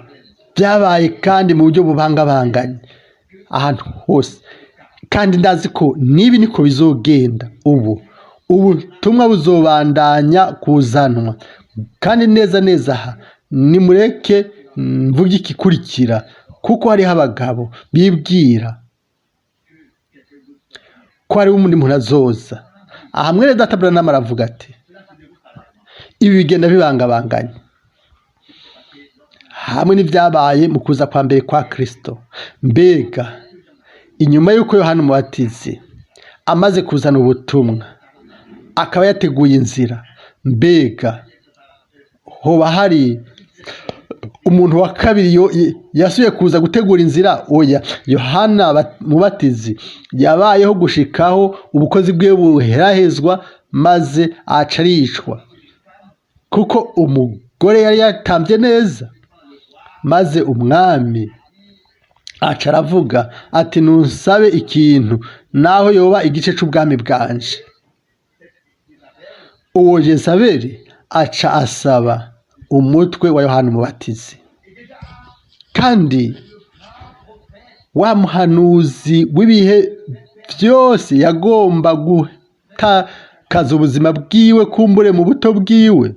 byabaye kandi mu buryo bubangabanganye ahantu hose, kandi ndazi ko nibi niko bizogenda. Ubutumwa buzobandanya kuzanwa, kandi neza neza aha nimureke mvuge ikikurikira, kuko hariho abagabo bibwira ko hariho undi muntu azoza. Aha Mwene Data Frank aravuga ati, ibi bigenda bibangabanganye hamwe n'ibyabaye mu kuza kwa mbere kwa Kristo. Mbega inyuma y'uko Yohana umubatizi amaze kuzana ubutumwa akaba yateguye inzira, mbega hoba hari umuntu wa kabiri yasuye kuza gutegura inzira? Oya, Yohana umubatizi yabayeho gushikaho ubukozi bwe buherahezwa, maze aca aricwa kuko umugore yari yatambye neza. Maze umwami aca aravuga ati, nunsabe ikintu naho yoba igice c'ubwami bwanje. Uwo Jezabeli aca asaba umutwe wa Yohana umubatizi, kandi wa muhanuzi w'ibihe byose yagomba gutakaza ubuzima bwiwe, kumbure mu buto bwiwe.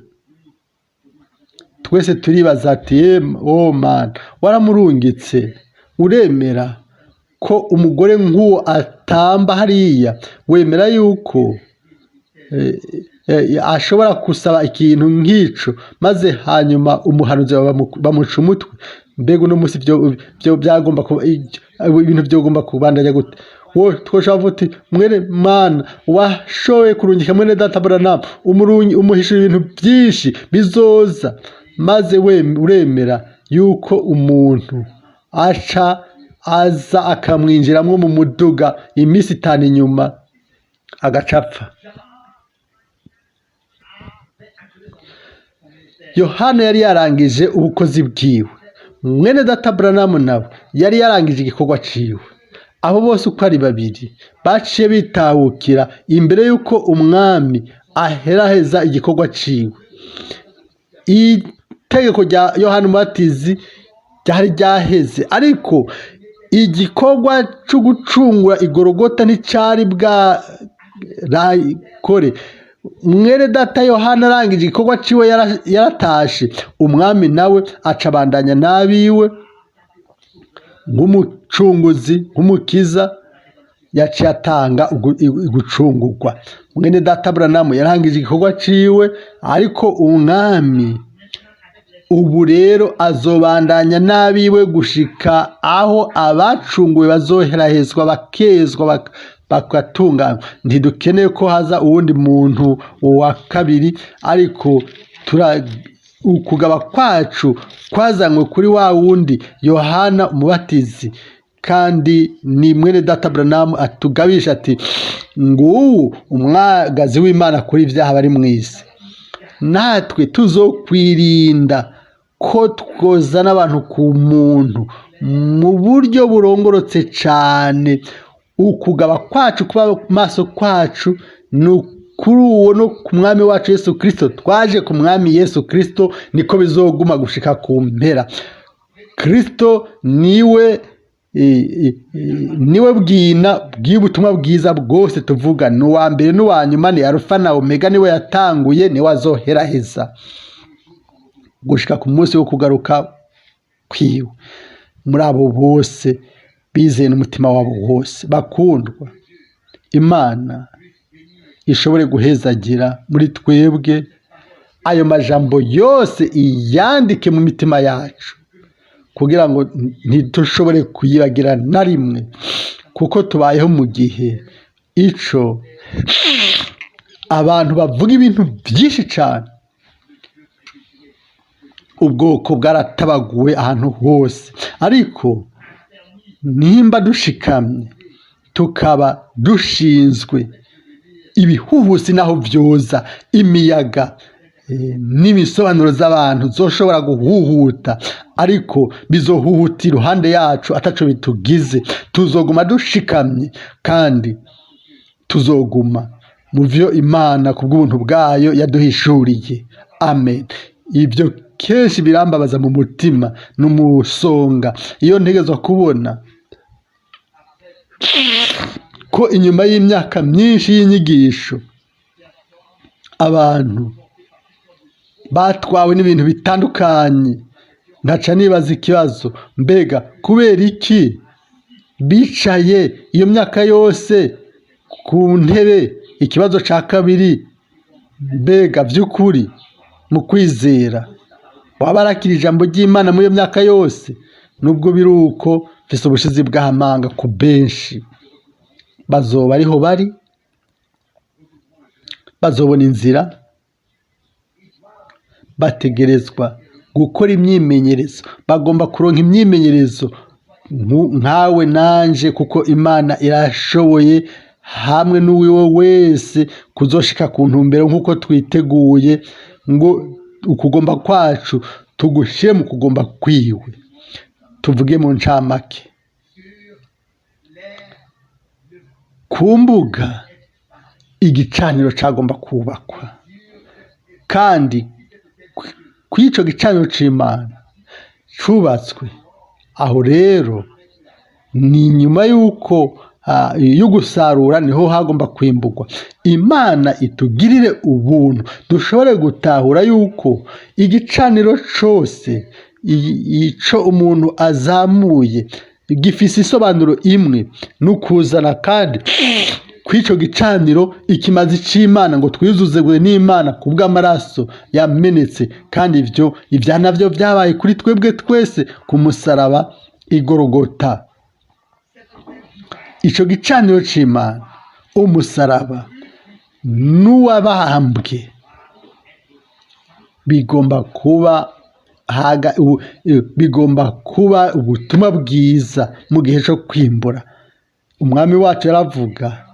Twese turibaza ati, Mana waramurungitse, uremera ko umugore nk'uwo atamba hariya? Wemera yuko ashobora gusaba ikintu nk'ico maze hanyuma umuhanuzi bamuca umutwe? Mbega uno munsi byo byagomba kuba ibintu byogomba kubandanya gute? Twoshobora uti, mwene Mana washoboye kurungika Mwene Data Frank umuhishura ibintu byinshi bizoza, maze uremera yuko umuntu aca aza akamwinjiramwo mu muduga iminsi 5 inyuma agacapfa. Yohana yari yarangije ubukozi bwiwe, Mwene Data Frank nawe yari yarangije igikorwa ciwe. Abo bose uko ari babiri baciye bitahukira imbere yuko umwami aheraheza igikorwa ciwe. Itegeko rya Yohana umubatizi ryari ryaheze, ariko igikorwa cyo gucungura igorogota nticari bwarakore. Mwene Data Yohana arangije igikorwa ciwe yaratashe. Umwami nawe aca abandanya n'abiwe nk'umucunguzi, nk'umukiza, yaciye atanga gucungurwa. Mwene Data Frank yarangije igikorwa ciwe, ariko umwami ubu rero azobandanya n'abiwe gushika aho abacunguwe bazoherahezwa, bakezwa, bagatunganywa. Ntidukeneye ko haza uwundi muntu wa kabiri, ariko ukugaba kwacu kwazanywe kuri wa wundi Yohana umubatizi. Kandi ni Mwene Data Frank atugabisha ati, nguwu umwagazi w'Imana kuri ibyaha bari mu isi. Natwe tuzokwirinda ko twozana abantu ku muntu mu buryo burongorotse cyane. Ukugaba kwacu, kuba maso kwacu, ni kuri uwo no ku mwami wacu Yesu Kristo, twaje ku mwami Yesu Kristo, niko bizoguma gushika ku mpera. Kristo niwe bwina bw'ubutumwa bwiza bwose tuvuga, ni uwa mbere n'uwa nyuma, ni Alfa na Omega, niwe yatanguye, niwe azoheraheza gushika ku munsi wo kugaruka kwiwe. Muri abo bose bizeye n'umutima wabo wose, bakundwa, Imana ishobore guhezagira muri twebwe ayo majambo yose, iyandike mu mitima yacu kugira ngo ntidushobore kuyibagira na rimwe, kuko tubayeho mu gihe ico abantu bavuga ibintu byinshi cyane. Ubwoko bwaratabaguwe ahantu hose, ariko nimba dushikamye tukaba dushinzwe, ibihuhusi naho vyoza, imiyaga n'imisobanuro z'abantu zoshobora guhuhuta, ariko bizohuhuta iruhande yacu ataco bitugize. Tuzoguma dushikamye kandi tuzoguma mu vyo Imana kubw'ubuntu bwayo yaduhishuriye. Amen. Ibyo kenshi birambabaza mu mutima n'umusonga iyo ntegezwa kubona ko inyuma y'imyaka myinshi y'inyigisho abantu batwawe n'ibintu bitandukanye, nkaca nibaza ikibazo, mbega kubera iki bicaye iyo myaka yose ku ntebe? Ikibazo ca kabiri, mbega vy'ukuri mu kwizera waba arakira ijambo ry'Imana muri iyo myaka yose? Nubwo biri uko, mfise ubushizi bw'amanga ku benshi bazoba ariho bari, bazobona inzira, bategerezwa gukora imyimenyerezo, bagomba kuronka imyimenyerezo nkawe nanje, kuko Imana irashoboye hamwe n'uwiwe wese kuzoshika ku ntumbero nk'uko twiteguye ngo ukugomba kwacu tugushire mu kugomba kwiwe. Tuvuge mu ncamake, ku mbuga igicaniro cagomba kubakwa, kandi kw'ico gicaniro c'Imana cubatswe. Aho rero ni nyuma y'uko y'ugusarura niho hagomba kwimburwa. Imana itugirire ubuntu dushobore gutahura yuko igicaniro cose ico umuntu azamuye gifise isobanuro imwe, n'ukuzana kandi kw'ico gicaniro ikimazi c'Imana ngo twizuzegwe n'Imana kubw'amaraso yamenetse, kandi ivyo navyo vyabaye kuri twebwe twese ku musaraba igorogota. Ico gicaniro c'Imana, umusaraba n'uwabambwe, bigomba kuba ubutumwa bwiza mu gihe cyo kwimbura. Umwami wacu yaravuga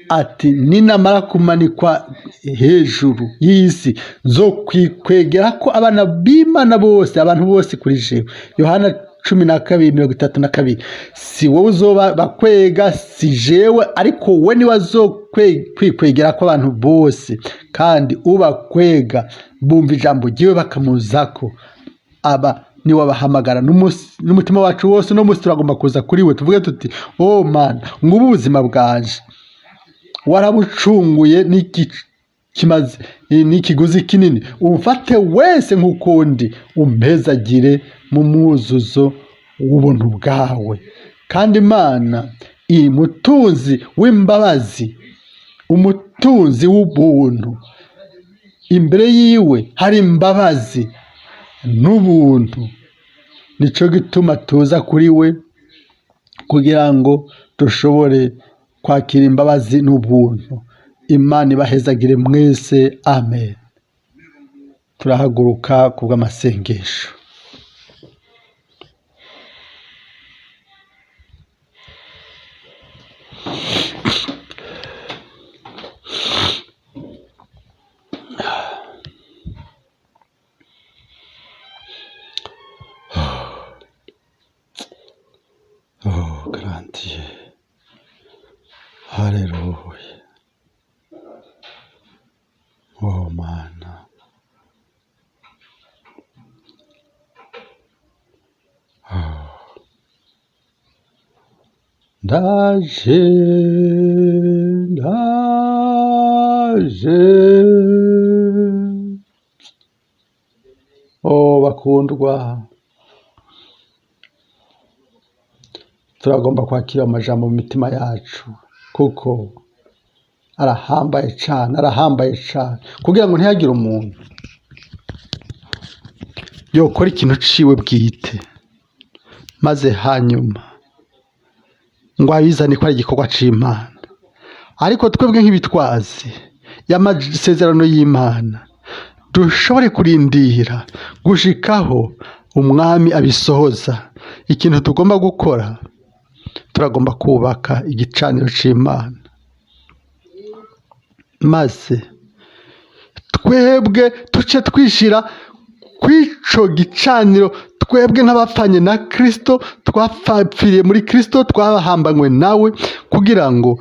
ati, ninamara kumanikwa hejuru y'isi zo kwikwegera ko abana b'Imana bose, abantu bose kuri jewe. Yohana 12:32. Si wowe uzoba bakwega, si jewe, ariko we ni wazokwikwegera ko abantu bose, kandi ubakwega bumva ijambo ryiwe bakamuzako, aba ni wabahamagara n'umutima wacu wose. No musi turagomba kuza kuri we tuvuge tuti, oh Mana, ngubu ubuzima bwanje warabucunguye n'ikiguzi kinini, umfate wese nk'ukundi, umpezagire mu mwuzuzo w'ubuntu bwawe. Kandi Imana mutunzi w'imbabazi, umutunzi w'ubuntu, imbere yiwe hari imbabazi n'ubuntu. Nico gituma tuza kuri we kugira ngo dushobore kwakira imbabazi n'ubuntu. Imana ibahezagire mwese. Amen. Turahaguruka kubw'amasengesho. Oh, grandi. Haleluya. ndaje ndaje. Oh bakundwa, turagomba kwakira amajambo mu mitima yacu kuko arahambaye cyane, arahambaye cyane, kugira ngo ntihagire umuntu yokora ikintu ciwe bwite maze hanyuma ngo abizane ko ari igikorwa c'Imana. Ariko twebwe nk'ibitwazi y'amasezerano y'Imana dushobore kurindira gushikaho umwami abisohoza. Ikintu tugomba gukora, turagomba kubaka igicaniro c'Imana, maze twebwe tuce twishira kw'ico gicaniro. Twebwe nk'abapfanye na Kristo, twapfiriye muri Kristo, twahambanywe nawe kugira ngo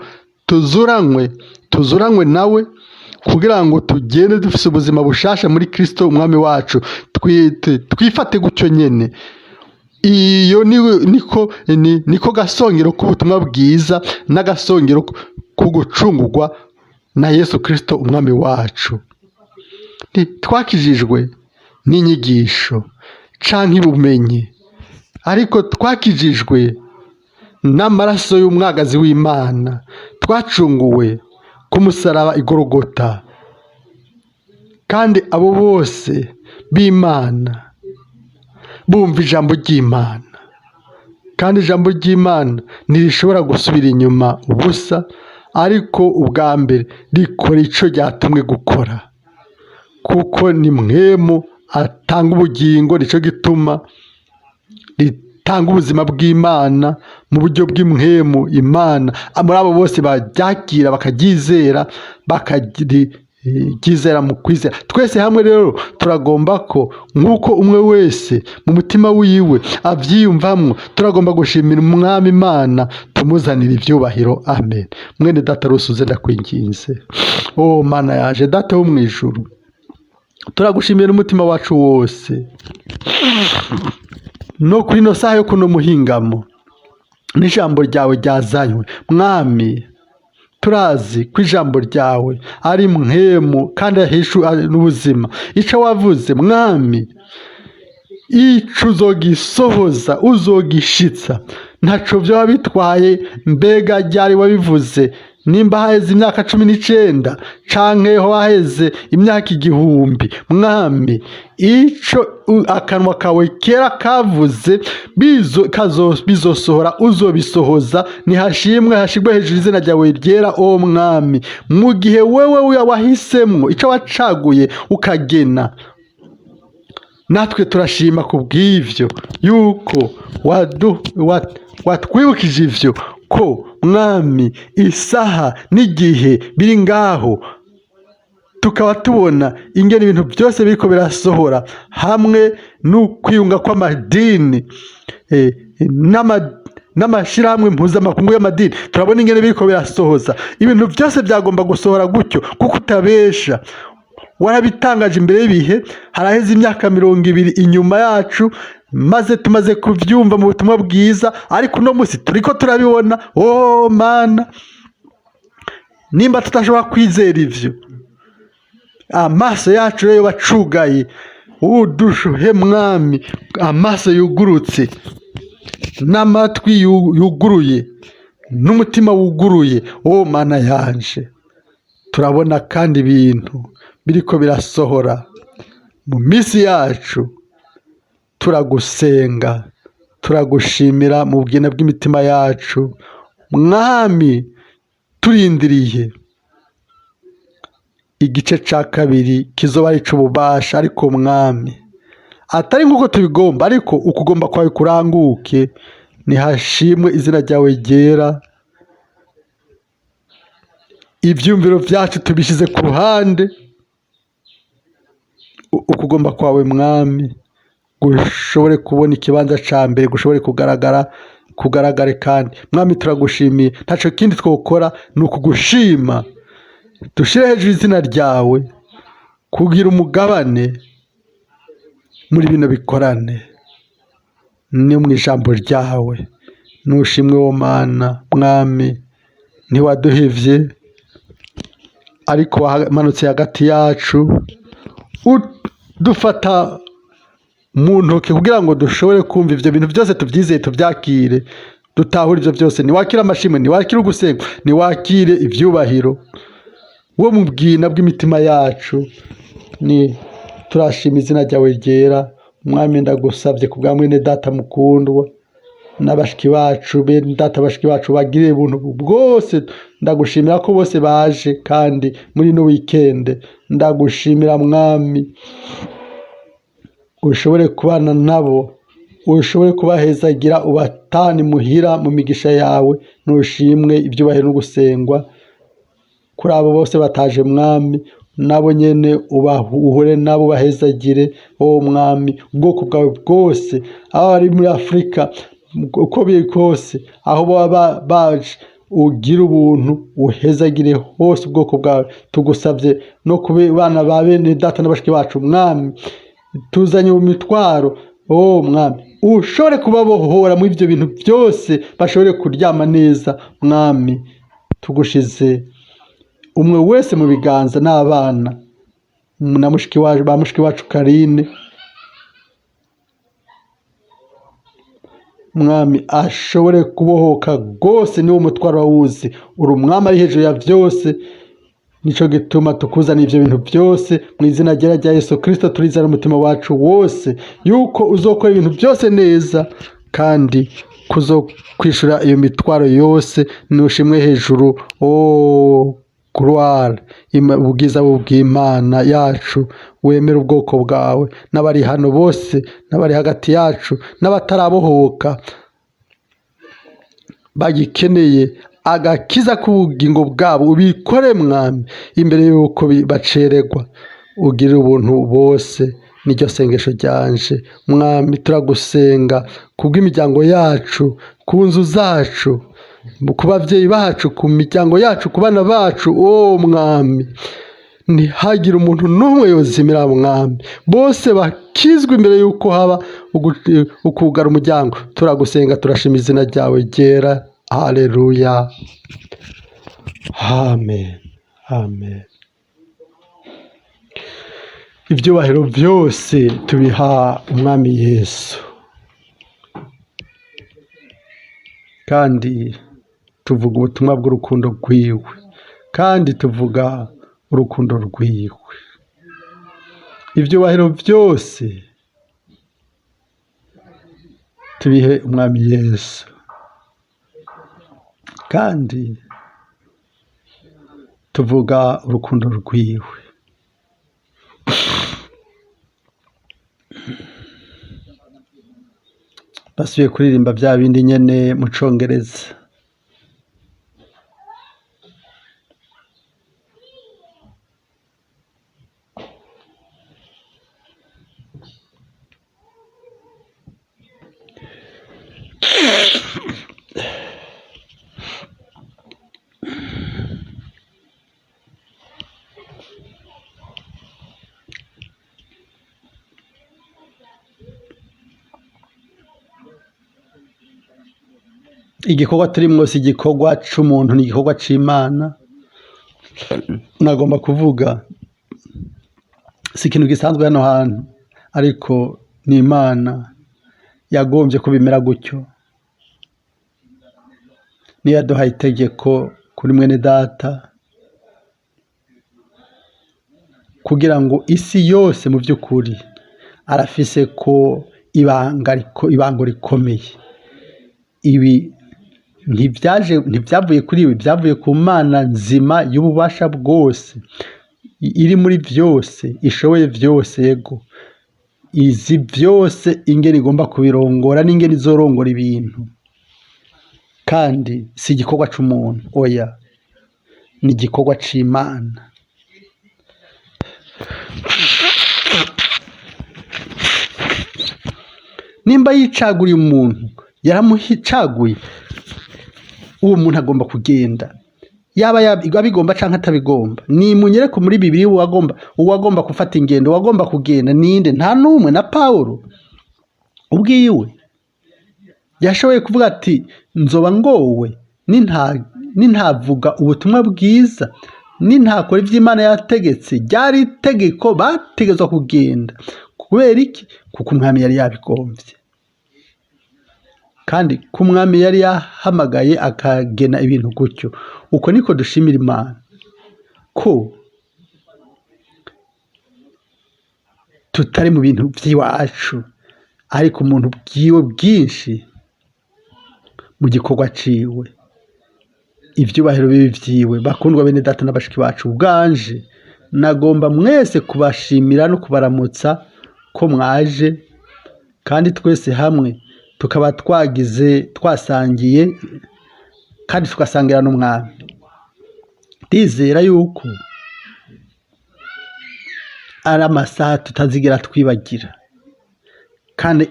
tuzuranywe nawe, kugira ngo tugende dufise ubuzima bushasha muri Kristo umwami wacu. Twifate gutyo nyene. Iyo niko gasongero k'ubutumwa bwiza n'agasongero ko gucungurwa na Yesu Kristo umwami wacu. Twakijijwe n'inyigisho canke ubumenyi, ariko twakijijwe n'amaraso y'umwagazi w'Imana. Twacunguwe ku musaraba igorogota, kandi abo bose b'Imana bumva ijambo ry'Imana, kandi ijambo ry'Imana ntirishobora gusubira inyuma ubusa, ariko ubwa mbere rikora ico ryatumwe gukora, kuko ni mwemu atanga ubugingo. Nico gituma ritanga ubuzima bw'Imana mu buryo bw'imwemu. Imana muri abo bose baryakira bakaryizera, bakaryizera mu kwizera. Twese hamwe rero turagomba ko nk'uko umwe wese mu mutima wiwe avyiyumvamwo, turagomba gushimira umwami Imana, tumuzanira ivyubahiro. Amen. Mwene data rusuze ndakwinginze, oh Mana yaje, data wo mw'ijuru, turagushimira umutima wacu wose no kuri ino saha yo kuno muhingamo n'ijambo ryawe ryazanywe. Mwami, turazi ko ijambo ryawe ari mwemu kandi ahisha n'ubuzima. Ico wavuze Mwami, ico uzogisohoza, uzogishitsa, ntaco vyoba bitwaye mbega ryari wabivuze. Nimba haheze imyaka 19 canke haheze imyaka 1000, Mwami, ico akanwa kawe kera kavuze bizosohora, uzobisohoza. Nihashimwe hashigwe hejuru izina ryawe ryera, o Mwami, mu gihe wewe wahisemwo, ico wacaguye ukagena. Natwe turashima kubw'ivyo yuko watwibukije ivyo, ko Mwami isaha n'igihe biri ngaho, tukaba tubona ingene ibintu byose biriko birasohora, hamwe n'ukwiyunga kw'amadini n'amashirahamwe mpuzamakungu y'amadini. Turabona ingene biriko birasohoza. Ibintu byose byagomba gusohora gutyo, kuko utabesha. Warabitangaje imbere y'ibihe, haraheze imyaka 20 inyuma yacu, maze tumaze kuvyumva mu butumwa bwiza, ariko uno musi turiko turabibona. Oh Mana, nimba tutashobora kwizera ivyo, amaso yacu rero bacugaye, udushuhe Mwami, amaso yugurutse n'amatwi yuguruye n'umutima wuguruye. Oh Mana yanje, turabona kandi ibintu biriko birasohora mu misi yacu. Turagusenga, turagushimira mu bwina bw'imitima yacu. Mwami, turindiriye igice ca kabiri kizoba ari c'ububasha, ariko Mwami, atari nk'uko tubigomba, ariko ukugomba kwawe kuranguke. Nihashimwe izina ryawe ryera. Ivyumviro vyacu tubishize ku ruhande, ukugomba kwawe Mwami gushobore kubona ikibanza ca mbere, gushobore kugaragare. Kandi Mwami, turagushimiye. Ntaco kindi twokora ni ukugushima. Dushire hejuru izina ryawe, kugira umugabane muri bino bikorane, ni mu ijambo ryawe, nushimwe wo Mana mwami, ntiwaduhevye ariko wamanutse hagati yacu dufata mu ntoke kugira ngo dushobore kumva ivyo bintu byose, tuvyizeye tuvyakire, dutahure ivyo byose. Niwakire amashimwe, niwakire ugusenga, niwakire ivyubahiro, wo mu bwina bw'imitima yacu. Ni turashima izina ryawe ryera mwami. Ndagusavye ku bwa mwene data mukundwa n'abashiki bacu, bene data bashiki bacu bagiriye ubuntu bwose. Ndagushimira ko bose baje kandi muri no weekend. Ndagushimira mwami, ushobore kubana nabo, ushobore kubahezagira, ubatani muhira mu migisha yawe. Nushimwe ibyubahiro no gusengwa kuri abo bose bataje mwami, nabo nyene uhure nabo bahezagire. O mwami, ubwoko bwawe bwose aho bari muri Afrika, uko biri kose, aho baba baje, ugira ubuntu, uhezagire hose ubwoko bwawe. Tugusavye no kube bana ba bene data n'abashiki bacu mwami, tuzanye mu mitwaro. O mwami, ushobore kubabohora mu ivyo bintu byose, bashobore kuryama neza mwami. Tugushize umwe wese mu biganza, n'abana na mushiki wacu, ba mushiki wacu Karine mwami, ashobore kubohoka rwose. Niwo mutwaro wawuzi, uri umwami ari hejuru ya byose. Nico gituma tukuzana ivyo bintu byose mu izina rya Yesu Kristo. Turizana umutima wacu wose yuko uzokora ibintu byose neza, kandi kuzokwishura iyo mitwaro yose. Nushimwe hejuru. O gloire, ubwiza bw'Imana yacu. Wemera ubwoko bwawe, n'abari hano bose, n'abari hagati yacu, n'abatarabohoka bagikeneye agakiza k'ubugingo bwabo, ubikore mwami imbere yuko bacererwa. Ugirire ubuntu bose. Niryo sengesho ryanje mwami. Turagusenga kubw'imiryango yacu, ku nzu zacu, ku bavyeyi bacu, ku miryango yacu, ku bana bacu. O mwami, ntihagire umuntu n'umwe yozimira mwami, bose bakizwe imbere yuko haba ukugara umuryango. Turagusenga, turashima izina ryawe ryera. Haleluya, amen, amen. Ibyubahiro byose tubiha umwami Yesu, kandi tuvuga ubutumwa bw'urukundo rwiwe, kandi tuvuga urukundo rwiwe. Ibyubahiro byose tubihe umwami Yesu, kandi tuvuga urukundo rwiwe. Basubiye kuririmba bya bindi nyene mu Congereza. Igikorwa turimwo si igikorwa c'umuntu, ni igikorwa c'Imana. Nagomba kuvuga si ikintu gisanzwe hano hantu, ariko ni Imana yagombye kubimera gutyo. Niyo yaduhaye itegeko kuri mwene data kugira ngo isi yose mu by'ukuri arafise ko ibango rikomeye. Ibi ntibyavuye kuri ibi, byavuye ku Mana nzima y'ububasha bwose, iri muri byose, ishoboye byose. Yego, izi byose ingene igomba kubirongora n'ingene izorongora ibintu. Kandi si igikorwa c'umuntu, oya, ni igikorwa c'Imana. Nimba yicaguriye umuntu, yaramuhicaguye, uwo muntu agomba kugenda, yaba abigomba canke atabigomba. Ni munyereko muri Bibiliya uwagomba gufata ingendo, uwagomba kugenda ninde? Nta numwe. Na Paulo ubwiwe yashoboye kuvuga ati nzoba ngowe nintavuga ubutumwa bwiza, nintakora iby'Imana yategetse. Ryari itegeko bategetswe kugenda. Kubera iki? Kuko umwami yari yabigombye, kandi ko umwami yari yahamagaye akagena ibintu gutyo. Uko niko dushimira Imana ko tutari mu bintu by'iwacu, ariko umuntu bwiwe bwinshi mu gikorwa ciwe, ibyubahiro bibi vyiwe. Bakundwa bene data n'abashiki bacu, ubwanje nagomba mwese kubashimira no kubaramutsa ko mwaje, kandi twese hamwe tukaba twasangiye kandi tugasangira n'umwami. Ndizera yuko ari amasaha tutazigira twibagira, kandi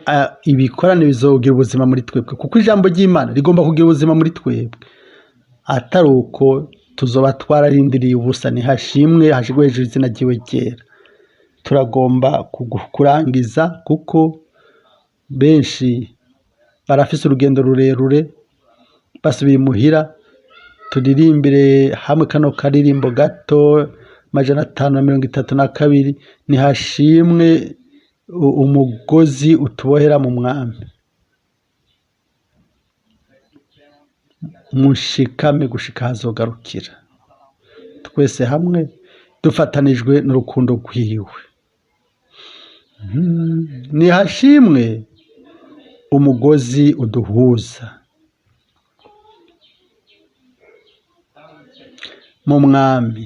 ibikorane bizogira ubuzima muri twebwe, kuko ijambo ry'Imana rigomba kugira ubuzima muri twebwe. Atari uko tuzoba twararindiriye ubusa. Nihashimwe hashigwe hejuru izina ryiwe ryera. Turagomba kurangiza kuko benshi barafise urugendo rurerure basubira imuhira. Turirimbire hamwe kano karirimbo gato 532, nihashimwe umugozi utubohera mu mwami. Mushikame gushika hazogarukira, twese hamwe dufatanijwe n'urukundo rwiwe. Nihashimwe umugozi uduhuza mu mwami.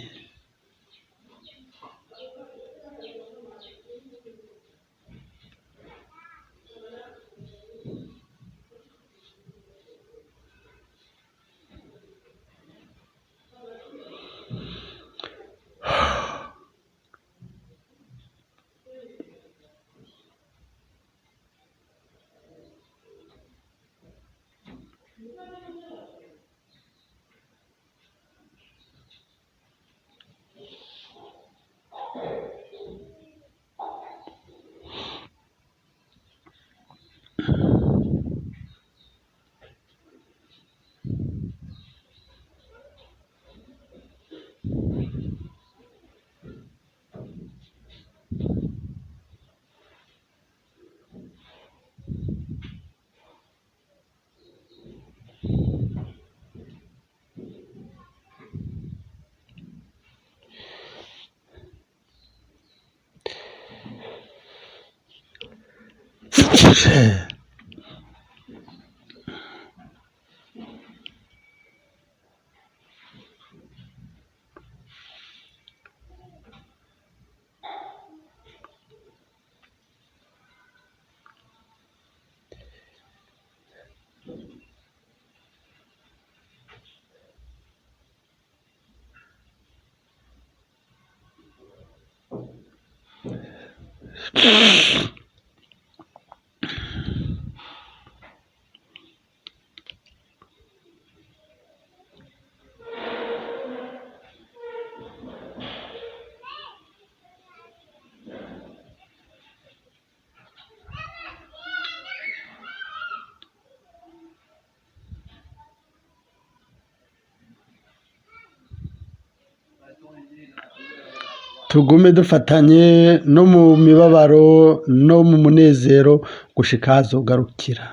Tugume dufatanye no mu mibabaro no mu munezero gushika hazogarukira.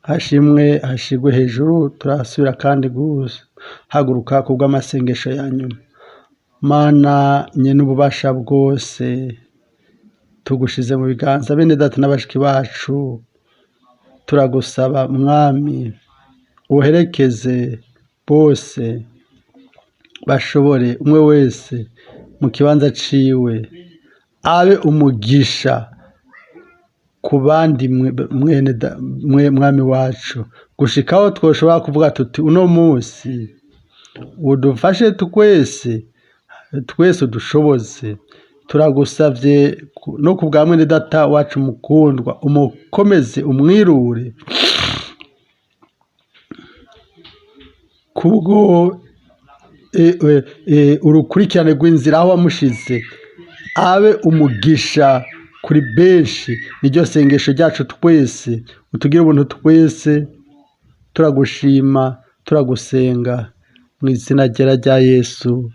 Hashimwe hashigwe hejuru. Turasubira kandi haguruka kubw'amasengesho ya nyuma. Mana nyene ububasha bwose, tugushize mu biganza bene data n'abashiki bacu. Turagusaba mwami, uherekeze bose bashobore, umwe wese mu kibanza ciwe, abe umugisha ku bandi. Mwami wacu, gushikaho twoshobora kuvuga tuti uno munsi udufashe twese udushoboze. Turagusavye no kubwa mwene data wacu mukundwa, umukomeze umwirure kubwo urukurikirane rw'inzira aho wamushize, abe umugisha kuri benshi. Niryo sengesho ryacu twese, utugire ubuntu twese, turagushima, turagusenga mu izina ryera rya Yesu.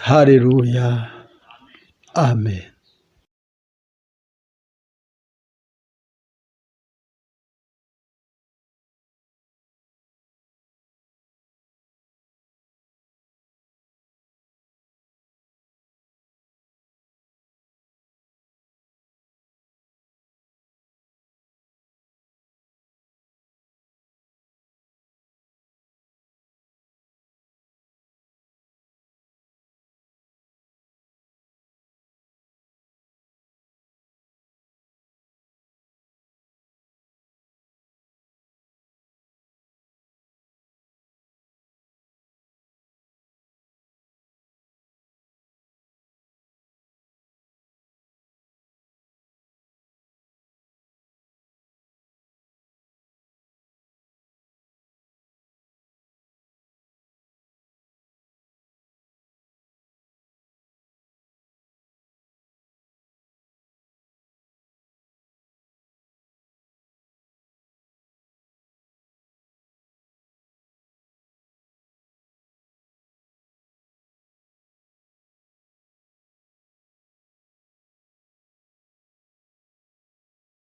Haleluya, amen.